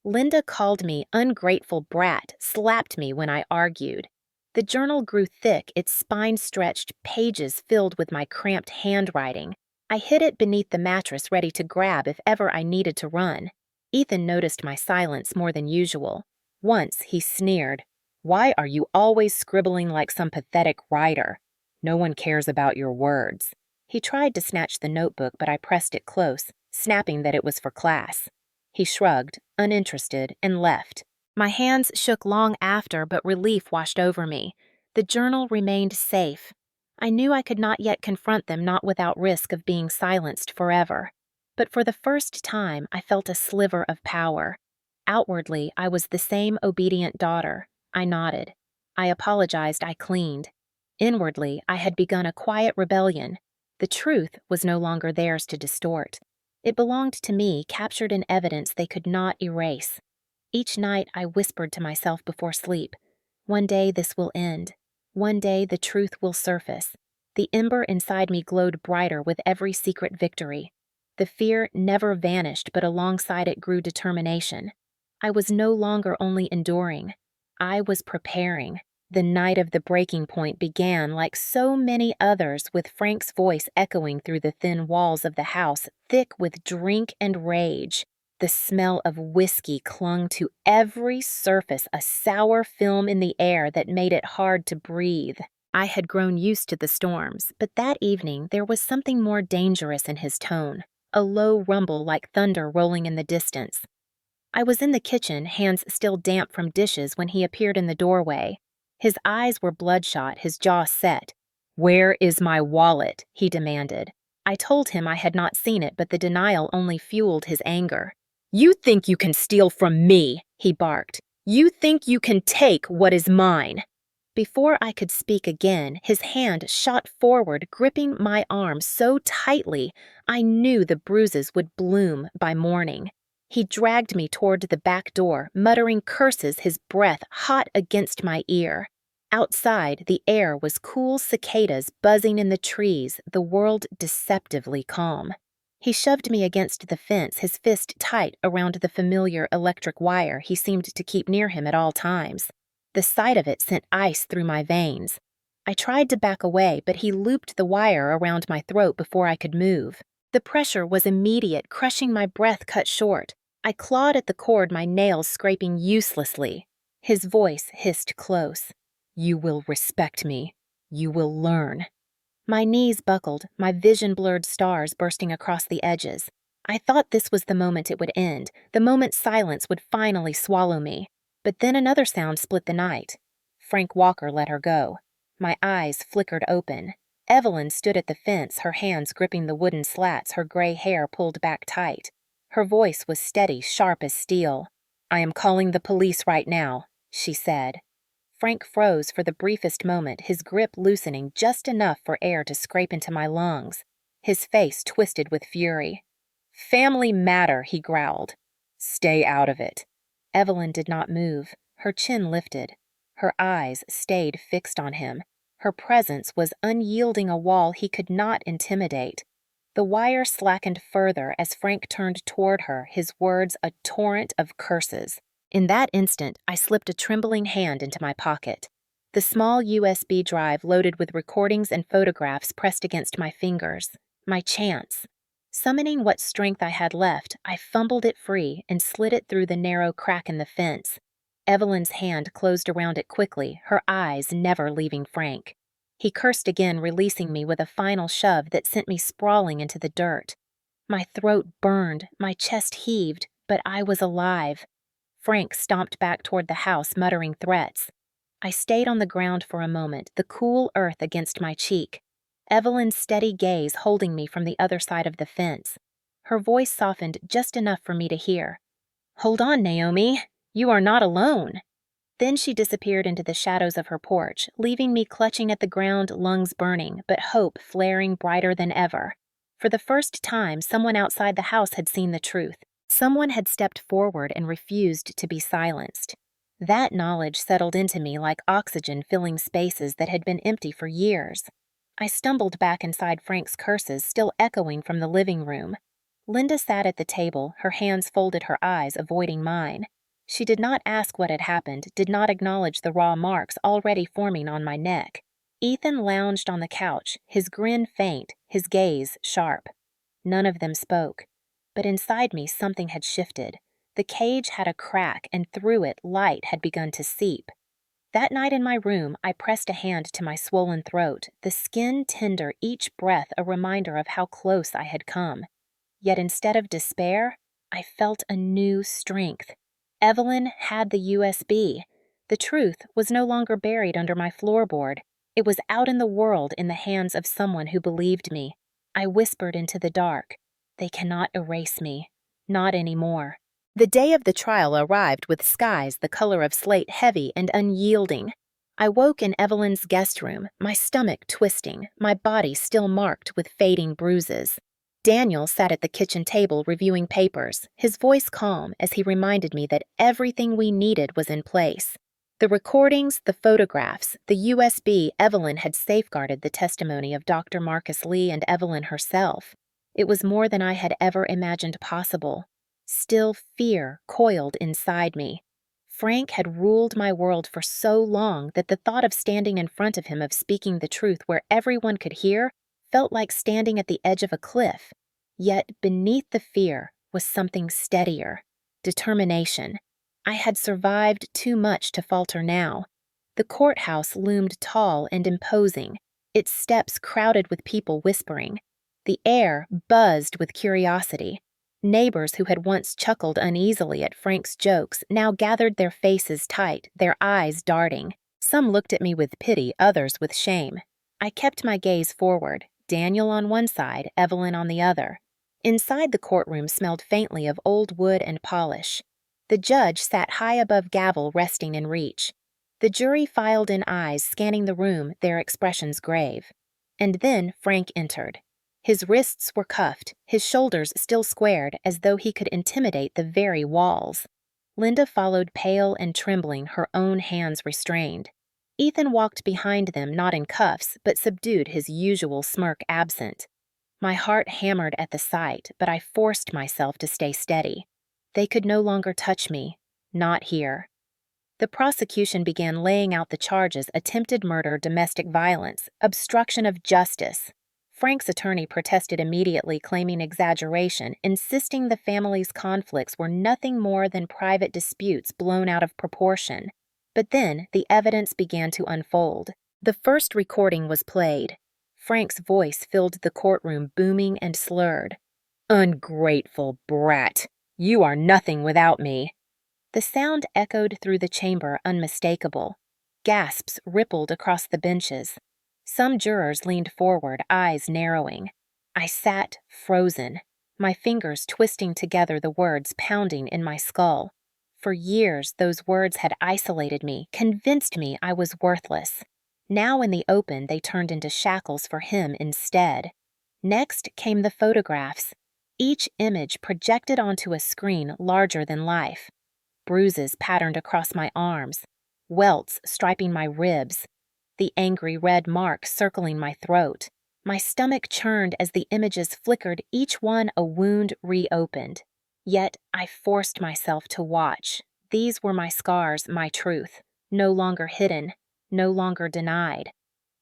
Linda called me ungrateful brat, slapped me when I argued. The journal grew thick, its spine stretched, pages filled with my cramped handwriting. I hid it beneath the mattress, ready to grab if ever I needed to run. Ethan noticed my silence more than usual. Once he sneered, "Why are you always scribbling like some pathetic writer? No one cares about your words." He tried to snatch the notebook, but I pressed it close, snapping that it was for class. He shrugged, uninterested, and left. My hands shook long after, but relief washed over me. The journal remained safe. I knew I could not yet confront them, not without risk of being silenced forever. But for the first time, I felt a sliver of power. Outwardly, I was the same obedient daughter. I nodded. I apologized, I cleaned. Inwardly, I had begun a quiet rebellion. The truth was no longer theirs to distort. It belonged to me, captured in evidence they could not erase. Each night I whispered to myself before sleep, one day this will end. One day the truth will surface. The ember inside me glowed brighter with every secret victory. The fear never vanished, but alongside it grew determination. I was no longer only enduring. I was preparing. The night of the breaking point began, like so many others, with Frank's voice echoing through the thin walls of the house, thick with drink and rage. The smell of whiskey clung to every surface, a sour film in the air that made it hard to breathe. I had grown used to the storms, but that evening there was something more dangerous in his tone, a low rumble like thunder rolling in the distance. I was in the kitchen, hands still damp from dishes, when he appeared in the doorway. His eyes were bloodshot, his jaw set. "Where is my wallet?" he demanded. I told him I had not seen it, but the denial only fueled his anger. "You think you can steal from me," he barked. "You think you can take what is mine." Before I could speak again, his hand shot forward, gripping my arm so tightly I knew the bruises would bloom by morning. He dragged me toward the back door, muttering curses, his breath hot against my ear. Outside, the air was cool cicadas buzzing in the trees, the world deceptively calm. He shoved me against the fence, his fist tight around the familiar electric wire he seemed to keep near him at all times. The sight of it sent ice through my veins. I tried to back away, but he looped the wire around my throat before I could move. The pressure was immediate, crushing my breath cut short. I clawed at the cord, my nails scraping uselessly. His voice hissed close. "You will respect me. You will learn." My knees buckled, my vision blurred, stars bursting across the edges. I thought this was the moment it would end, the moment silence would finally swallow me. But then another sound split the night. Frank Walker let her go. My eyes flickered open. Evelyn stood at the fence, her hands gripping the wooden slats, her gray hair pulled back tight. Her voice was steady, sharp as steel. "I am calling the police right now," she said. Frank froze for the briefest moment, his grip loosening just enough for air to scrape into my lungs. His face twisted with fury. "Family matter," he growled. "Stay out of it." Evelyn did not move, her chin lifted. Her eyes stayed fixed on him. Her presence was unyielding, a wall he could not intimidate. The wire slackened further as Frank turned toward her, his words a torrent of curses. In that instant, I slipped a trembling hand into my pocket. The small USB drive loaded with recordings and photographs pressed against my fingers. My chance. Summoning what strength I had left, I fumbled it free and slid it through the narrow crack in the fence. Evelyn's hand closed around it quickly, her eyes never leaving Frank. He cursed again, releasing me with a final shove that sent me sprawling into the dirt. My throat burned, my chest heaved, but I was alive. Frank stomped back toward the house, muttering threats. I stayed on the ground for a moment, the cool earth against my cheek. Evelyn's steady gaze holding me from the other side of the fence. Her voice softened just enough for me to hear. "Hold on, Naomi. You are not alone." Then she disappeared into the shadows of her porch, leaving me clutching at the ground, lungs burning, but hope flaring brighter than ever. For the first time, someone outside the house had seen the truth. Someone had stepped forward and refused to be silenced. That knowledge settled into me like oxygen filling spaces that had been empty for years. I stumbled back inside Frank's curses, still echoing from the living room. Linda sat at the table, her hands folded, her eyes avoiding mine. She did not ask what had happened, did not acknowledge the raw marks already forming on my neck. Ethan lounged on the couch, his grin faint, his gaze sharp. None of them spoke. But inside me something had shifted. The cage had a crack, and through it light had begun to seep. That night in my room, I pressed a hand to my swollen throat, the skin tender, each breath a reminder of how close I had come. Yet instead of despair, I felt a new strength. Evelyn had the USB. The truth was no longer buried under my floorboard. It was out in the world in the hands of someone who believed me. I whispered into the dark. They cannot erase me. Not anymore. The day of the trial arrived with skies the color of slate, heavy and unyielding. I woke in Evelyn's guest room, my stomach twisting, my body still marked with fading bruises. Daniel sat at the kitchen table reviewing papers, his voice calm as he reminded me that everything we needed was in place. The recordings, the photographs, the USB. Evelyn had safeguarded the testimony of Dr. Marcus Lee and Evelyn herself. It was more than I had ever imagined possible. Still, fear coiled inside me. Frank had ruled my world for so long that the thought of standing in front of him, of speaking the truth where everyone could hear, felt like standing at the edge of a cliff. Yet beneath the fear was something steadier, determination. I had survived too much to falter now. The courthouse loomed tall and imposing, its steps crowded with people whispering. The air buzzed with curiosity. Neighbors who had once chuckled uneasily at Frank's jokes now gathered their faces tight, their eyes darting. Some looked at me with pity, others with shame. I kept my gaze forward, Daniel on one side, Evelyn on the other. Inside the courtroom smelled faintly of old wood and polish. The judge sat high above gavel, resting in reach. The jury filed in, eyes scanning the room, their expressions grave. And then Frank entered. His wrists were cuffed, his shoulders still squared, as though he could intimidate the very walls. Linda followed, pale and trembling, her own hands restrained. Ethan walked behind them, not in cuffs, but subdued, his usual smirk absent. My heart hammered at the sight, but I forced myself to stay steady. They could no longer touch me. Not here. The prosecution began laying out the charges: attempted murder, domestic violence, obstruction of justice. Frank's attorney protested immediately, claiming exaggeration, insisting the family's conflicts were nothing more than private disputes blown out of proportion. But then the evidence began to unfold. The first recording was played. Frank's voice filled the courtroom, booming and slurred. "Ungrateful brat! You are nothing without me." The sound echoed through the chamber, unmistakable. Gasps rippled across the benches. Some jurors leaned forward, eyes narrowing. I sat frozen, my fingers twisting together, the words pounding in my skull. For years, those words had isolated me, convinced me I was worthless. Now in the open, they turned into shackles for him instead. Next came the photographs, each image projected onto a screen larger than life. Bruises patterned across my arms, welts striping my ribs, the angry red mark circling my throat. My stomach churned as the images flickered, each one a wound reopened. Yet I forced myself to watch. These were my scars, my truth, no longer hidden, no longer denied.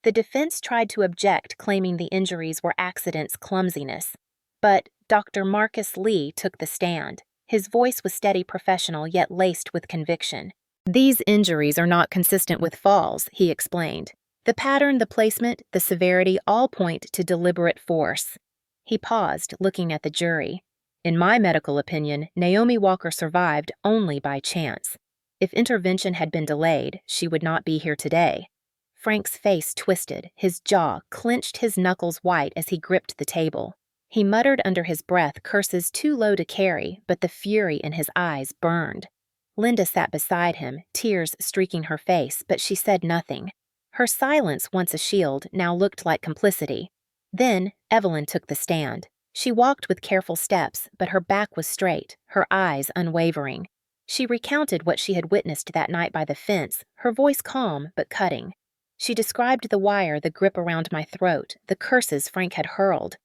The defense tried to object, claiming the injuries were accidents, clumsiness. But Dr. Marcus Lee took the stand. His voice was steady, professional, yet laced with conviction. "These injuries are not consistent with falls," he explained. "The pattern, the placement, the severity all point to deliberate force." He paused, looking at the jury. "In my medical opinion, Naomi Walker survived only by chance. If intervention had been delayed, she would not be here today." Frank's face twisted, his jaw clenched, his knuckles white as he gripped the table. He muttered under his breath, curses too low to carry, but the fury in his eyes burned. Linda sat beside him, tears streaking her face, but she said nothing. Her silence, once a shield, now looked like complicity. Then Evelyn took the stand. She walked with careful steps, but her back was straight, her eyes unwavering. She recounted what she had witnessed that night by the fence, her voice calm but cutting. She described the wire, the grip around my throat, the curses Frank had hurled.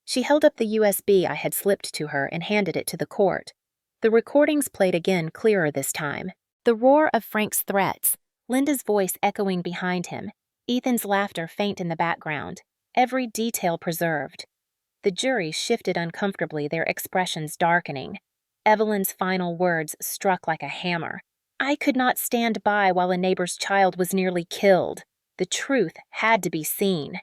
She held up the USB I had slipped to her and handed it to the court. The recordings played again, clearer this time. The roar of Frank's threats, Linda's voice echoing behind him, Ethan's laughter faint in the background, every detail preserved. The jury shifted uncomfortably, their expressions darkening. Evelyn's final words struck like a hammer. "I could not stand by while a neighbor's child was nearly killed. The truth had to be seen."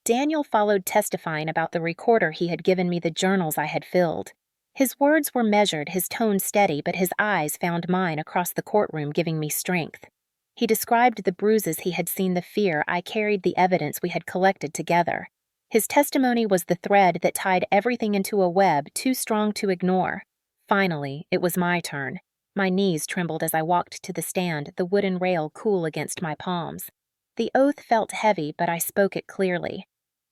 Daniel followed, testifying about the recorder he had given me, the journals I had filled. His words were measured, his tone steady, but his eyes found mine across the courtroom, giving me strength. He described the bruises he had seen, the fear I carried, the evidence we had collected together. His testimony was the thread that tied everything into a web too strong to ignore. Finally, it was my turn. My knees trembled as I walked to the stand, the wooden rail cool against my palms. The oath felt heavy, but I spoke it clearly.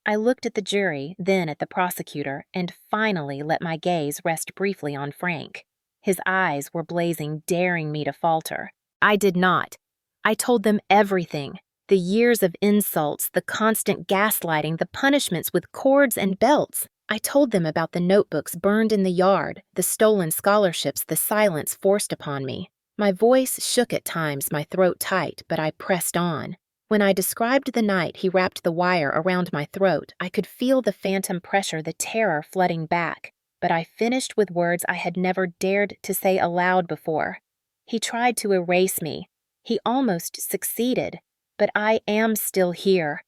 I looked at the jury, then at the prosecutor, and finally let my gaze rest briefly on Frank. His eyes were blazing, daring me to falter. I did not. I told them everything. The years of insults, the constant gaslighting, the punishments with cords and belts. I told them about the notebooks burned in the yard, the stolen scholarships, the silence forced upon me. My voice shook at times, my throat tight, but I pressed on. When I described the night he wrapped the wire around my throat, I could feel the phantom pressure, the terror flooding back, but I finished with words I had never dared to say aloud before. He tried to erase me. He almost succeeded, but I am still here.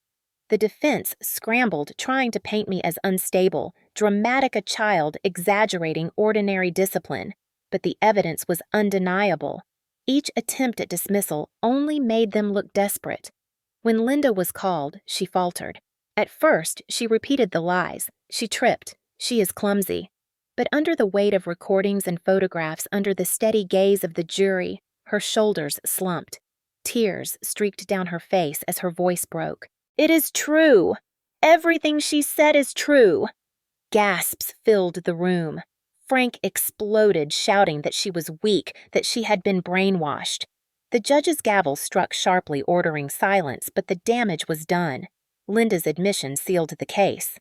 The defense scrambled, trying to paint me as unstable, dramatic, a child, exaggerating ordinary discipline, but the evidence was undeniable. Each attempt at dismissal only made them look desperate. When Linda was called, she faltered. At first, she repeated the lies. She tripped. She is clumsy. But under the weight of recordings and photographs, under the steady gaze of the jury, her shoulders slumped. Tears streaked down her face as her voice broke. "It is true. Everything she said is true." Gasps filled the room. Frank exploded, shouting that she was weak, that she had been brainwashed. The judge's gavel struck sharply, ordering silence, but the damage was done. Linda's admission sealed the case.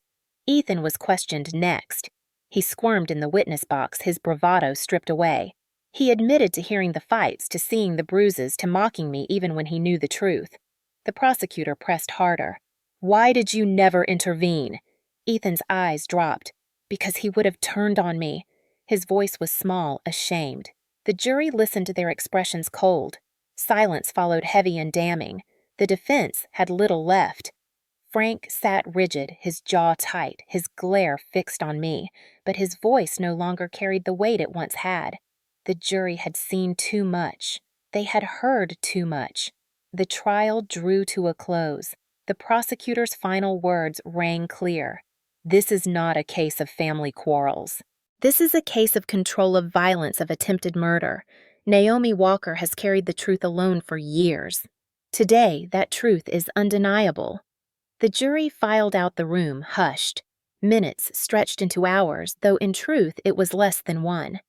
Ethan was questioned next. He squirmed in the witness box, his bravado stripped away. He admitted to hearing the fights, to seeing the bruises, to mocking me even when he knew the truth. The prosecutor pressed harder. "Why did you never intervene?" Ethan's eyes dropped. "Because he would have turned on me." His voice was small, ashamed. The jury listened to their expressions cold. Silence followed, heavy and damning. The defense had little left. Frank sat rigid, his jaw tight, his glare fixed on me, but his voice no longer carried the weight it once had. The jury had seen too much. They had heard too much. The trial drew to a close. The prosecutor's final words rang clear. "This is not a case of family quarrels. This is a case of control of violence, of attempted murder. Naomi Walker has carried the truth alone for years. Today, that truth is undeniable." The jury filed out the room, hushed. Minutes stretched into hours, though in truth it was less than one.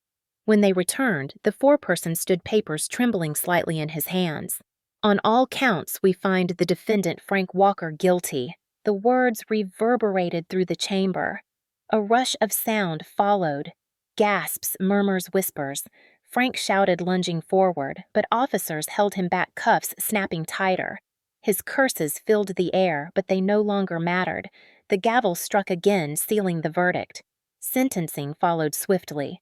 When they returned, the foreperson stood papers trembling slightly in his hands. "On all counts, we find the defendant Frank Walker guilty." The words reverberated through the chamber. A rush of sound followed. Gasps, murmurs, whispers. Frank shouted, lunging forward, but officers held him back, cuffs snapping tighter. His curses filled the air, but they no longer mattered. The gavel struck again, sealing the verdict. Sentencing followed swiftly.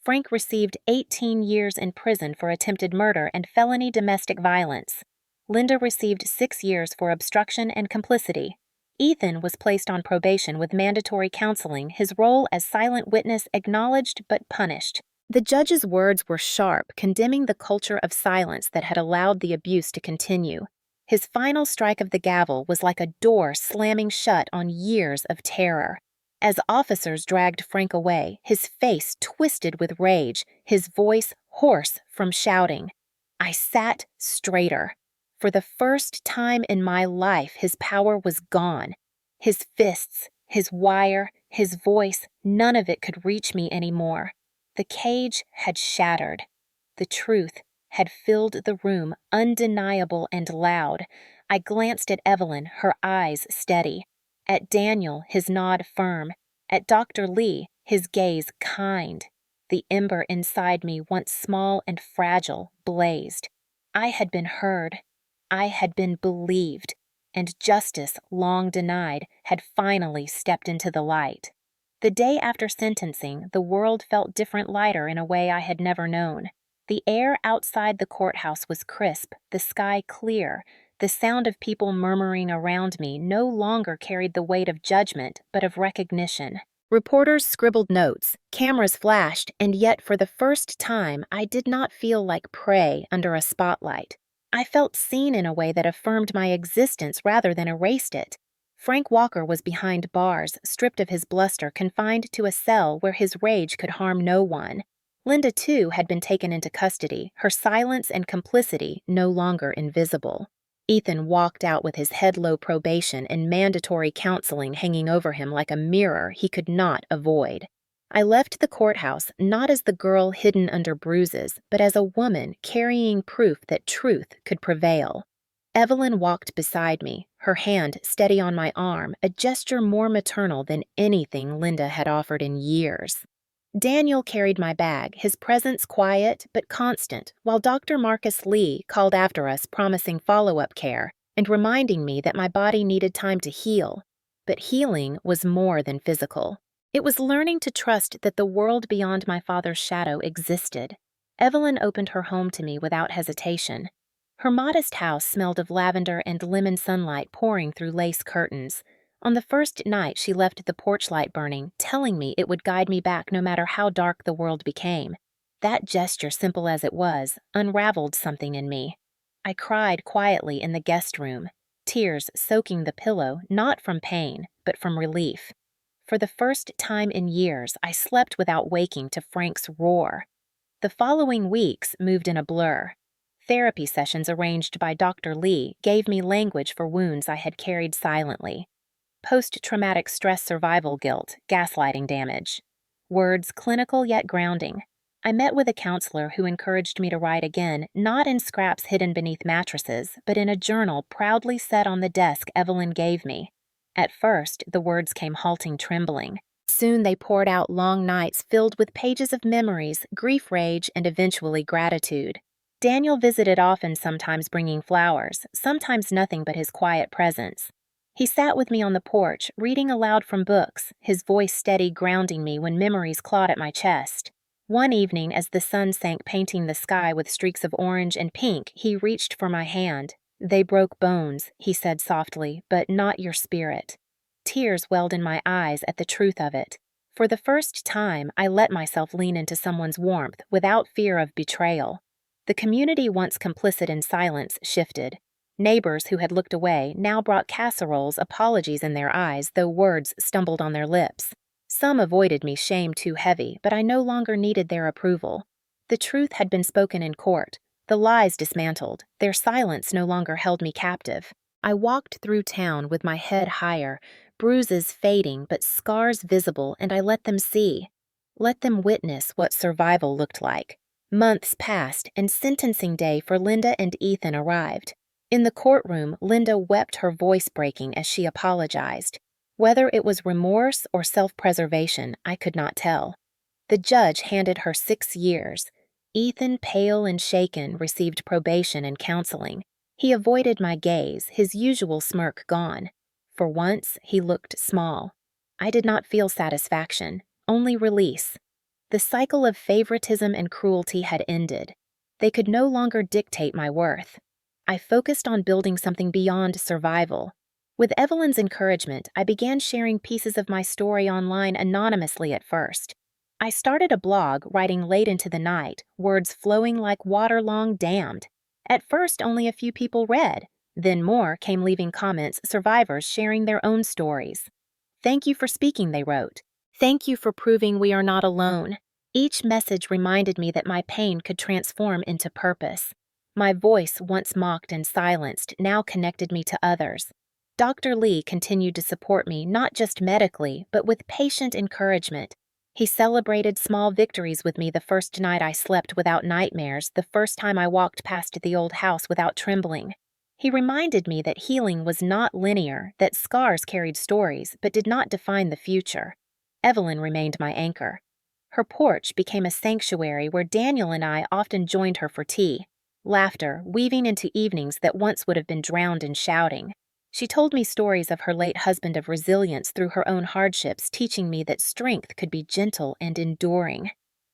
Frank received 18 years in prison for attempted murder and felony domestic violence. Linda received 6 years for obstruction and complicity. Ethan was placed on probation with mandatory counseling, his role as silent witness acknowledged but punished. The judge's words were sharp, condemning the culture of silence that had allowed the abuse to continue. His final strike of the gavel was like a door slamming shut on years of terror. As officers dragged Frank away, his face twisted with rage, his voice hoarse from shouting. I sat straighter. For the first time in my life, his power was gone. His fists, his wire, his voice, none of it could reach me anymore. The cage had shattered. The truth had filled the room, undeniable and loud. I glanced at Evelyn, her eyes steady. At Daniel, his nod firm. At Dr. Lee, his gaze kind. The ember inside me, once small and fragile, blazed. I had been heard. I had been believed. And justice, long denied, had finally stepped into the light. The day after sentencing, the world felt different, lighter in a way I had never known. The air outside the courthouse was crisp, the sky clear. The sound of people murmuring around me no longer carried the weight of judgment, but of recognition. Reporters scribbled notes, cameras flashed, and yet for the first time I did not feel like prey under a spotlight. I felt seen in a way that affirmed my existence rather than erased it. Frank Walker was behind bars, stripped of his bluster, confined to a cell where his rage could harm no one. Linda, too, had been taken into custody, her silence and complicity no longer invisible. Ethan walked out with his head-low probation and mandatory counseling hanging over him like a mirror he could not avoid. I left the courthouse not as the girl hidden under bruises, but as a woman carrying proof that truth could prevail. Evelyn walked beside me, her hand steady on my arm, a gesture more maternal than anything Linda had offered in years. Daniel carried my bag, his presence quiet but constant, while Dr. Marcus Lee called after us, promising follow-up care and reminding me that my body needed time to heal. But healing was more than physical. It was learning to trust that the world beyond my father's shadow existed. Evelyn opened her home to me without hesitation. Her modest house smelled of lavender and lemon sunlight pouring through lace curtains. On the first night, she left the porch light burning, telling me it would guide me back no matter how dark the world became. That gesture, simple as it was, unraveled something in me. I cried quietly in the guest room, tears soaking the pillow, not from pain, but from relief. For the first time in years, I slept without waking to Frank's roar. The following weeks moved in a blur. Therapy sessions arranged by Dr. Lee gave me language for wounds I had carried silently. Post-traumatic stress survival guilt, gaslighting damage. Words clinical yet grounding. I met with a counselor who encouraged me to write again, not in scraps hidden beneath mattresses, but in a journal proudly set on the desk Evelyn gave me. At first, the words came halting, trembling. Soon they poured out long nights filled with pages of memories, grief rage, and eventually gratitude. Daniel visited often, sometimes bringing flowers, sometimes nothing but his quiet presence. He sat with me on the porch, reading aloud from books, his voice steady, grounding me when memories clawed at my chest. One evening, as the sun sank, painting the sky with streaks of orange and pink, he reached for my hand. "They broke bones," he said softly, "but not your spirit." Tears welled in my eyes at the truth of it. For the first time, I let myself lean into someone's warmth without fear of betrayal. The community, once complicit in silence, shifted. Neighbors who had looked away now brought casseroles, apologies in their eyes, though words stumbled on their lips. Some avoided me, shame too heavy, but I no longer needed their approval. The truth had been spoken in court, the lies dismantled, their silence no longer held me captive. I walked through town with my head higher, bruises fading but scars visible, and I let them see. Let them witness what survival looked like. Months passed, and sentencing day for Linda and Ethan arrived. In the courtroom, Linda wept, her voice breaking as she apologized. Whether it was remorse or self-preservation, I could not tell. The judge handed her 6 years. Ethan, pale and shaken, received probation and counseling. He avoided my gaze, his usual smirk gone. For once, he looked small. I did not feel satisfaction, only release. The cycle of favoritism and cruelty had ended. They could no longer dictate my worth. I focused on building something beyond survival. With Evelyn's encouragement, I began sharing pieces of my story online anonymously at first. I started a blog, writing late into the night, words flowing like water long dammed. At first, only a few people read. Then more came, leaving comments, survivors sharing their own stories. "Thank you for speaking," they wrote. "Thank you for proving we are not alone." Each message reminded me that my pain could transform into purpose. My voice, once mocked and silenced, now connected me to others. Dr. Lee continued to support me, not just medically, but with patient encouragement. He celebrated small victories with me: the first night I slept without nightmares, the first time I walked past the old house without trembling. He reminded me that healing was not linear, that scars carried stories, but did not define the future. Evelyn remained my anchor. Her porch became a sanctuary where Daniel and I often joined her for tea, laughter weaving into evenings that once would have been drowned in shouting. She told me stories of her late husband, of resilience through her own hardships, teaching me that strength could be gentle and enduring.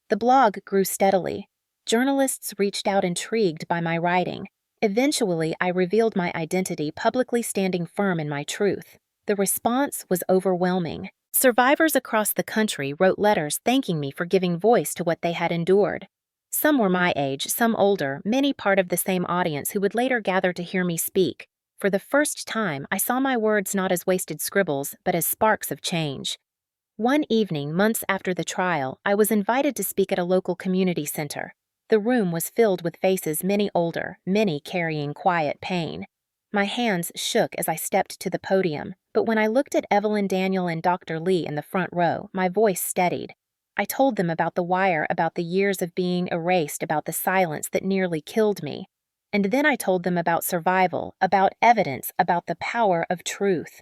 The blog grew steadily. Journalists reached out, intrigued by my writing. Eventually, I revealed my identity, publicly standing firm in my truth. The response was overwhelming. Survivors across the country wrote letters thanking me for giving voice to what they had endured. Some were my age, some older, many part of the same audience who would later gather to hear me speak. For the first time, I saw my words not as wasted scribbles, but as sparks of change. One evening, months after the trial, I was invited to speak at a local community center. The room was filled with faces, many older, many carrying quiet pain. My hands shook as I stepped to the podium, but when I looked at Evelyn, Daniel, and Dr. Lee in the front row, my voice steadied. I told them about the wire, about the years of being erased, about the silence that nearly killed me. And then I told them about survival, about evidence, about the power of truth.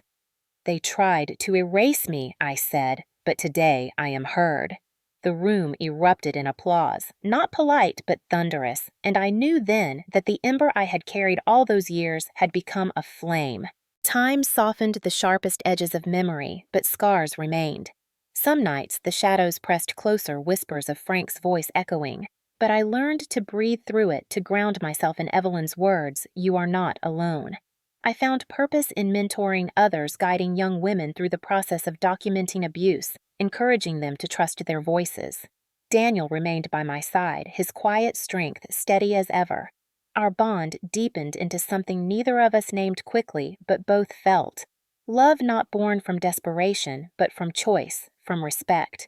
"They tried to erase me," I said, "but today I am heard." The room erupted in applause, not polite but thunderous, and I knew then that the ember I had carried all those years had become a flame. Time softened the sharpest edges of memory, but scars remained. Some nights the shadows pressed closer, whispers of Frank's voice echoing. But I learned to breathe through it, to ground myself in Evelyn's words, "You are not alone." I found purpose in mentoring others, guiding young women through the process of documenting abuse, encouraging them to trust their voices. Daniel remained by my side, his quiet strength steady as ever. Our bond deepened into something neither of us named quickly, but both felt. Love not born from desperation, but from choice, from respect.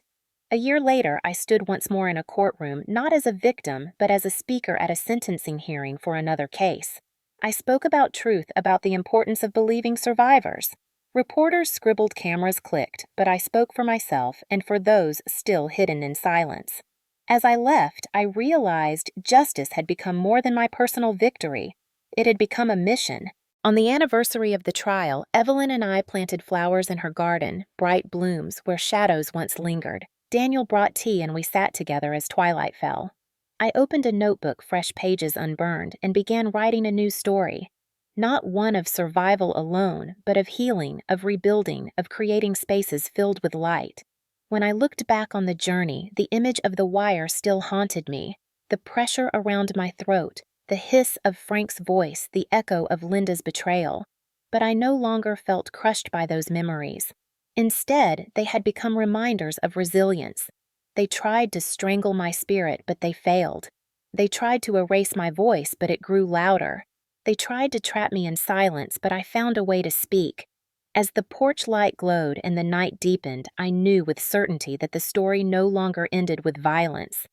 A year later, I stood once more in a courtroom, not as a victim, but as a speaker at a sentencing hearing for another case. I spoke about truth, about the importance of believing survivors. Reporters scribbled, cameras clicked, but I spoke for myself and for those still hidden in silence. As I left, I realized justice had become more than my personal victory. It had become a mission. On the anniversary of the trial, Evelyn and I planted flowers in her garden, bright blooms where shadows once lingered. Daniel brought tea and we sat together as twilight fell. I opened a notebook, fresh pages unburned, and began writing a new story. Not one of survival alone, but of healing, of rebuilding, of creating spaces filled with light. When I looked back on the journey, the image of the wire still haunted me, the pressure around my throat, the hiss of Frank's voice, the echo of Linda's betrayal. But I no longer felt crushed by those memories. Instead, they had become reminders of resilience. They tried to strangle my spirit, but they failed. They tried to erase my voice, but it grew louder. They tried to trap me in silence, but I found a way to speak. As the porch light glowed and the night deepened, I knew with certainty that the story no longer ended with violence.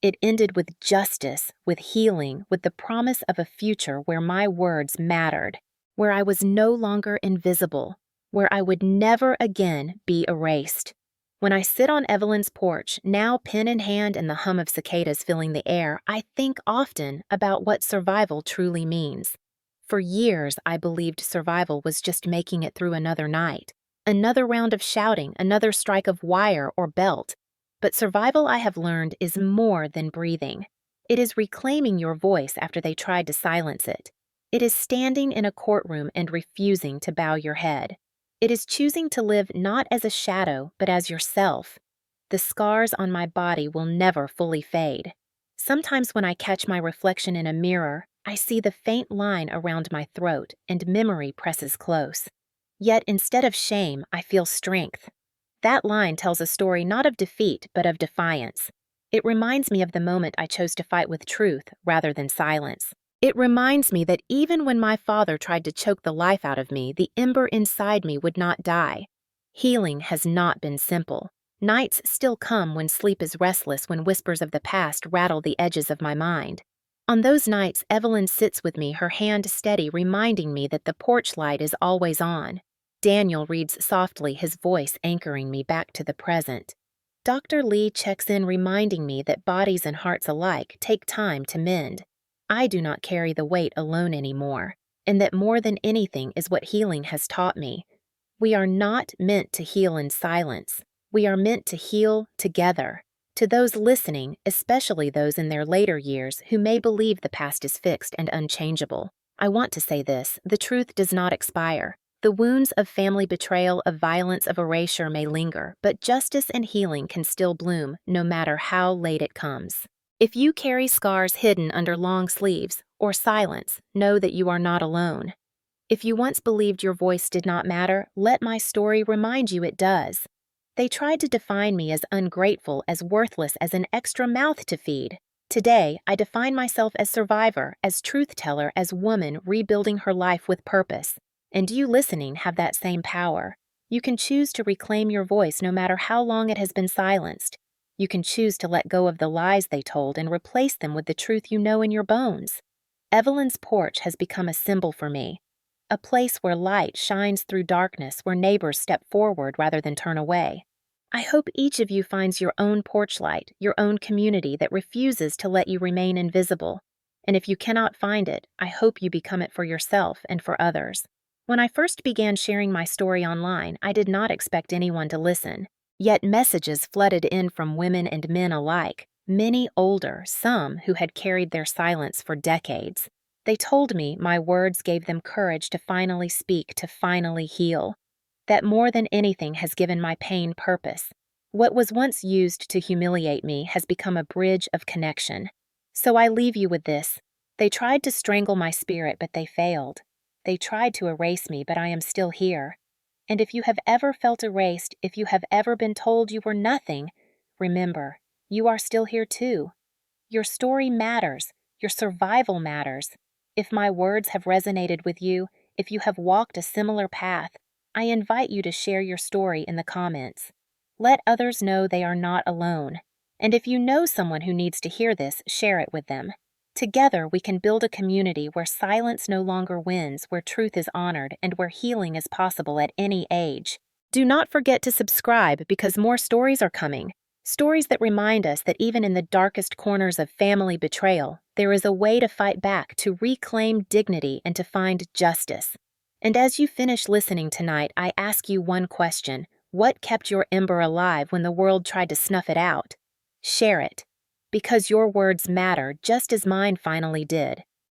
It ended with justice, with healing, with the promise of a future where my words mattered, where I was no longer invisible, where I would never again be erased. When I sit on Evelyn's porch, now pen in hand and the hum of cicadas filling the air, I think often about what survival truly means. For years, I believed survival was just making it through another night, another round of shouting, another strike of wire or belt. But survival, I have learned, is more than breathing. It is reclaiming your voice after they tried to silence it. It is standing in a courtroom and refusing to bow your head. It is choosing to live not as a shadow, but as yourself. The scars on my body will never fully fade. Sometimes when I catch my reflection in a mirror, I see the faint line around my throat and memory presses close. Yet instead of shame, I feel strength. That line tells a story not of defeat, but of defiance. It reminds me of the moment I chose to fight with truth rather than silence. It reminds me that even when my father tried to choke the life out of me, the ember inside me would not die. Healing has not been simple. Nights still come when sleep is restless, when whispers of the past rattle the edges of my mind. On those nights, Evelyn sits with me, her hand steady, reminding me that the porch light is always on. Daniel reads softly, his voice anchoring me back to the present. Dr. Lee checks in, reminding me that bodies and hearts alike take time to mend. I do not carry the weight alone anymore, and that more than anything is what healing has taught me. We are not meant to heal in silence. We are meant to heal together. To those listening, especially those in their later years who may believe the past is fixed and unchangeable, I want to say this: the truth does not expire. The wounds of family betrayal, of violence, of erasure may linger, but justice and healing can still bloom, no matter how late it comes. If you carry scars hidden under long sleeves or silence, know that you are not alone. If you once believed your voice did not matter, let my story remind you it does. They tried to define me as ungrateful, as worthless, as an extra mouth to feed. Today, I define myself as survivor, as truth teller, as woman rebuilding her life with purpose. And you listening have that same power. You can choose to reclaim your voice no matter how long it has been silenced. You can choose to let go of the lies they told and replace them with the truth you know in your bones. Evelyn's porch has become a symbol for me, a place where light shines through darkness, where neighbors step forward rather than turn away. I hope each of you finds your own porch light, your own community that refuses to let you remain invisible. And if you cannot find it, I hope you become it for yourself and for others. When I first began sharing my story online, I did not expect anyone to listen. Yet messages flooded in from women and men alike, many older, some who had carried their silence for decades. They told me my words gave them courage to finally speak, to finally heal. That more than anything has given my pain purpose. What was once used to humiliate me has become a bridge of connection. So I leave you with this. They tried to strangle my spirit, but they failed. They tried to erase me, but I am still here. And if you have ever felt erased, if you have ever been told you were nothing, remember, you are still here too. Your story matters. Your survival matters. If my words have resonated with you, if you have walked a similar path, I invite you to share your story in the comments. Let others know they are not alone. And if you know someone who needs to hear this, share it with them. Together, we can build a community where silence no longer wins, where truth is honored, and where healing is possible at any age. Do not forget to subscribe because more stories are coming. Stories that remind us that even in the darkest corners of family betrayal, there is a way to fight back, to reclaim dignity, and to find justice. And as you finish listening tonight, I ask you one question. What kept your ember alive when the world tried to snuff it out? Share it, because your words matter just as mine finally did.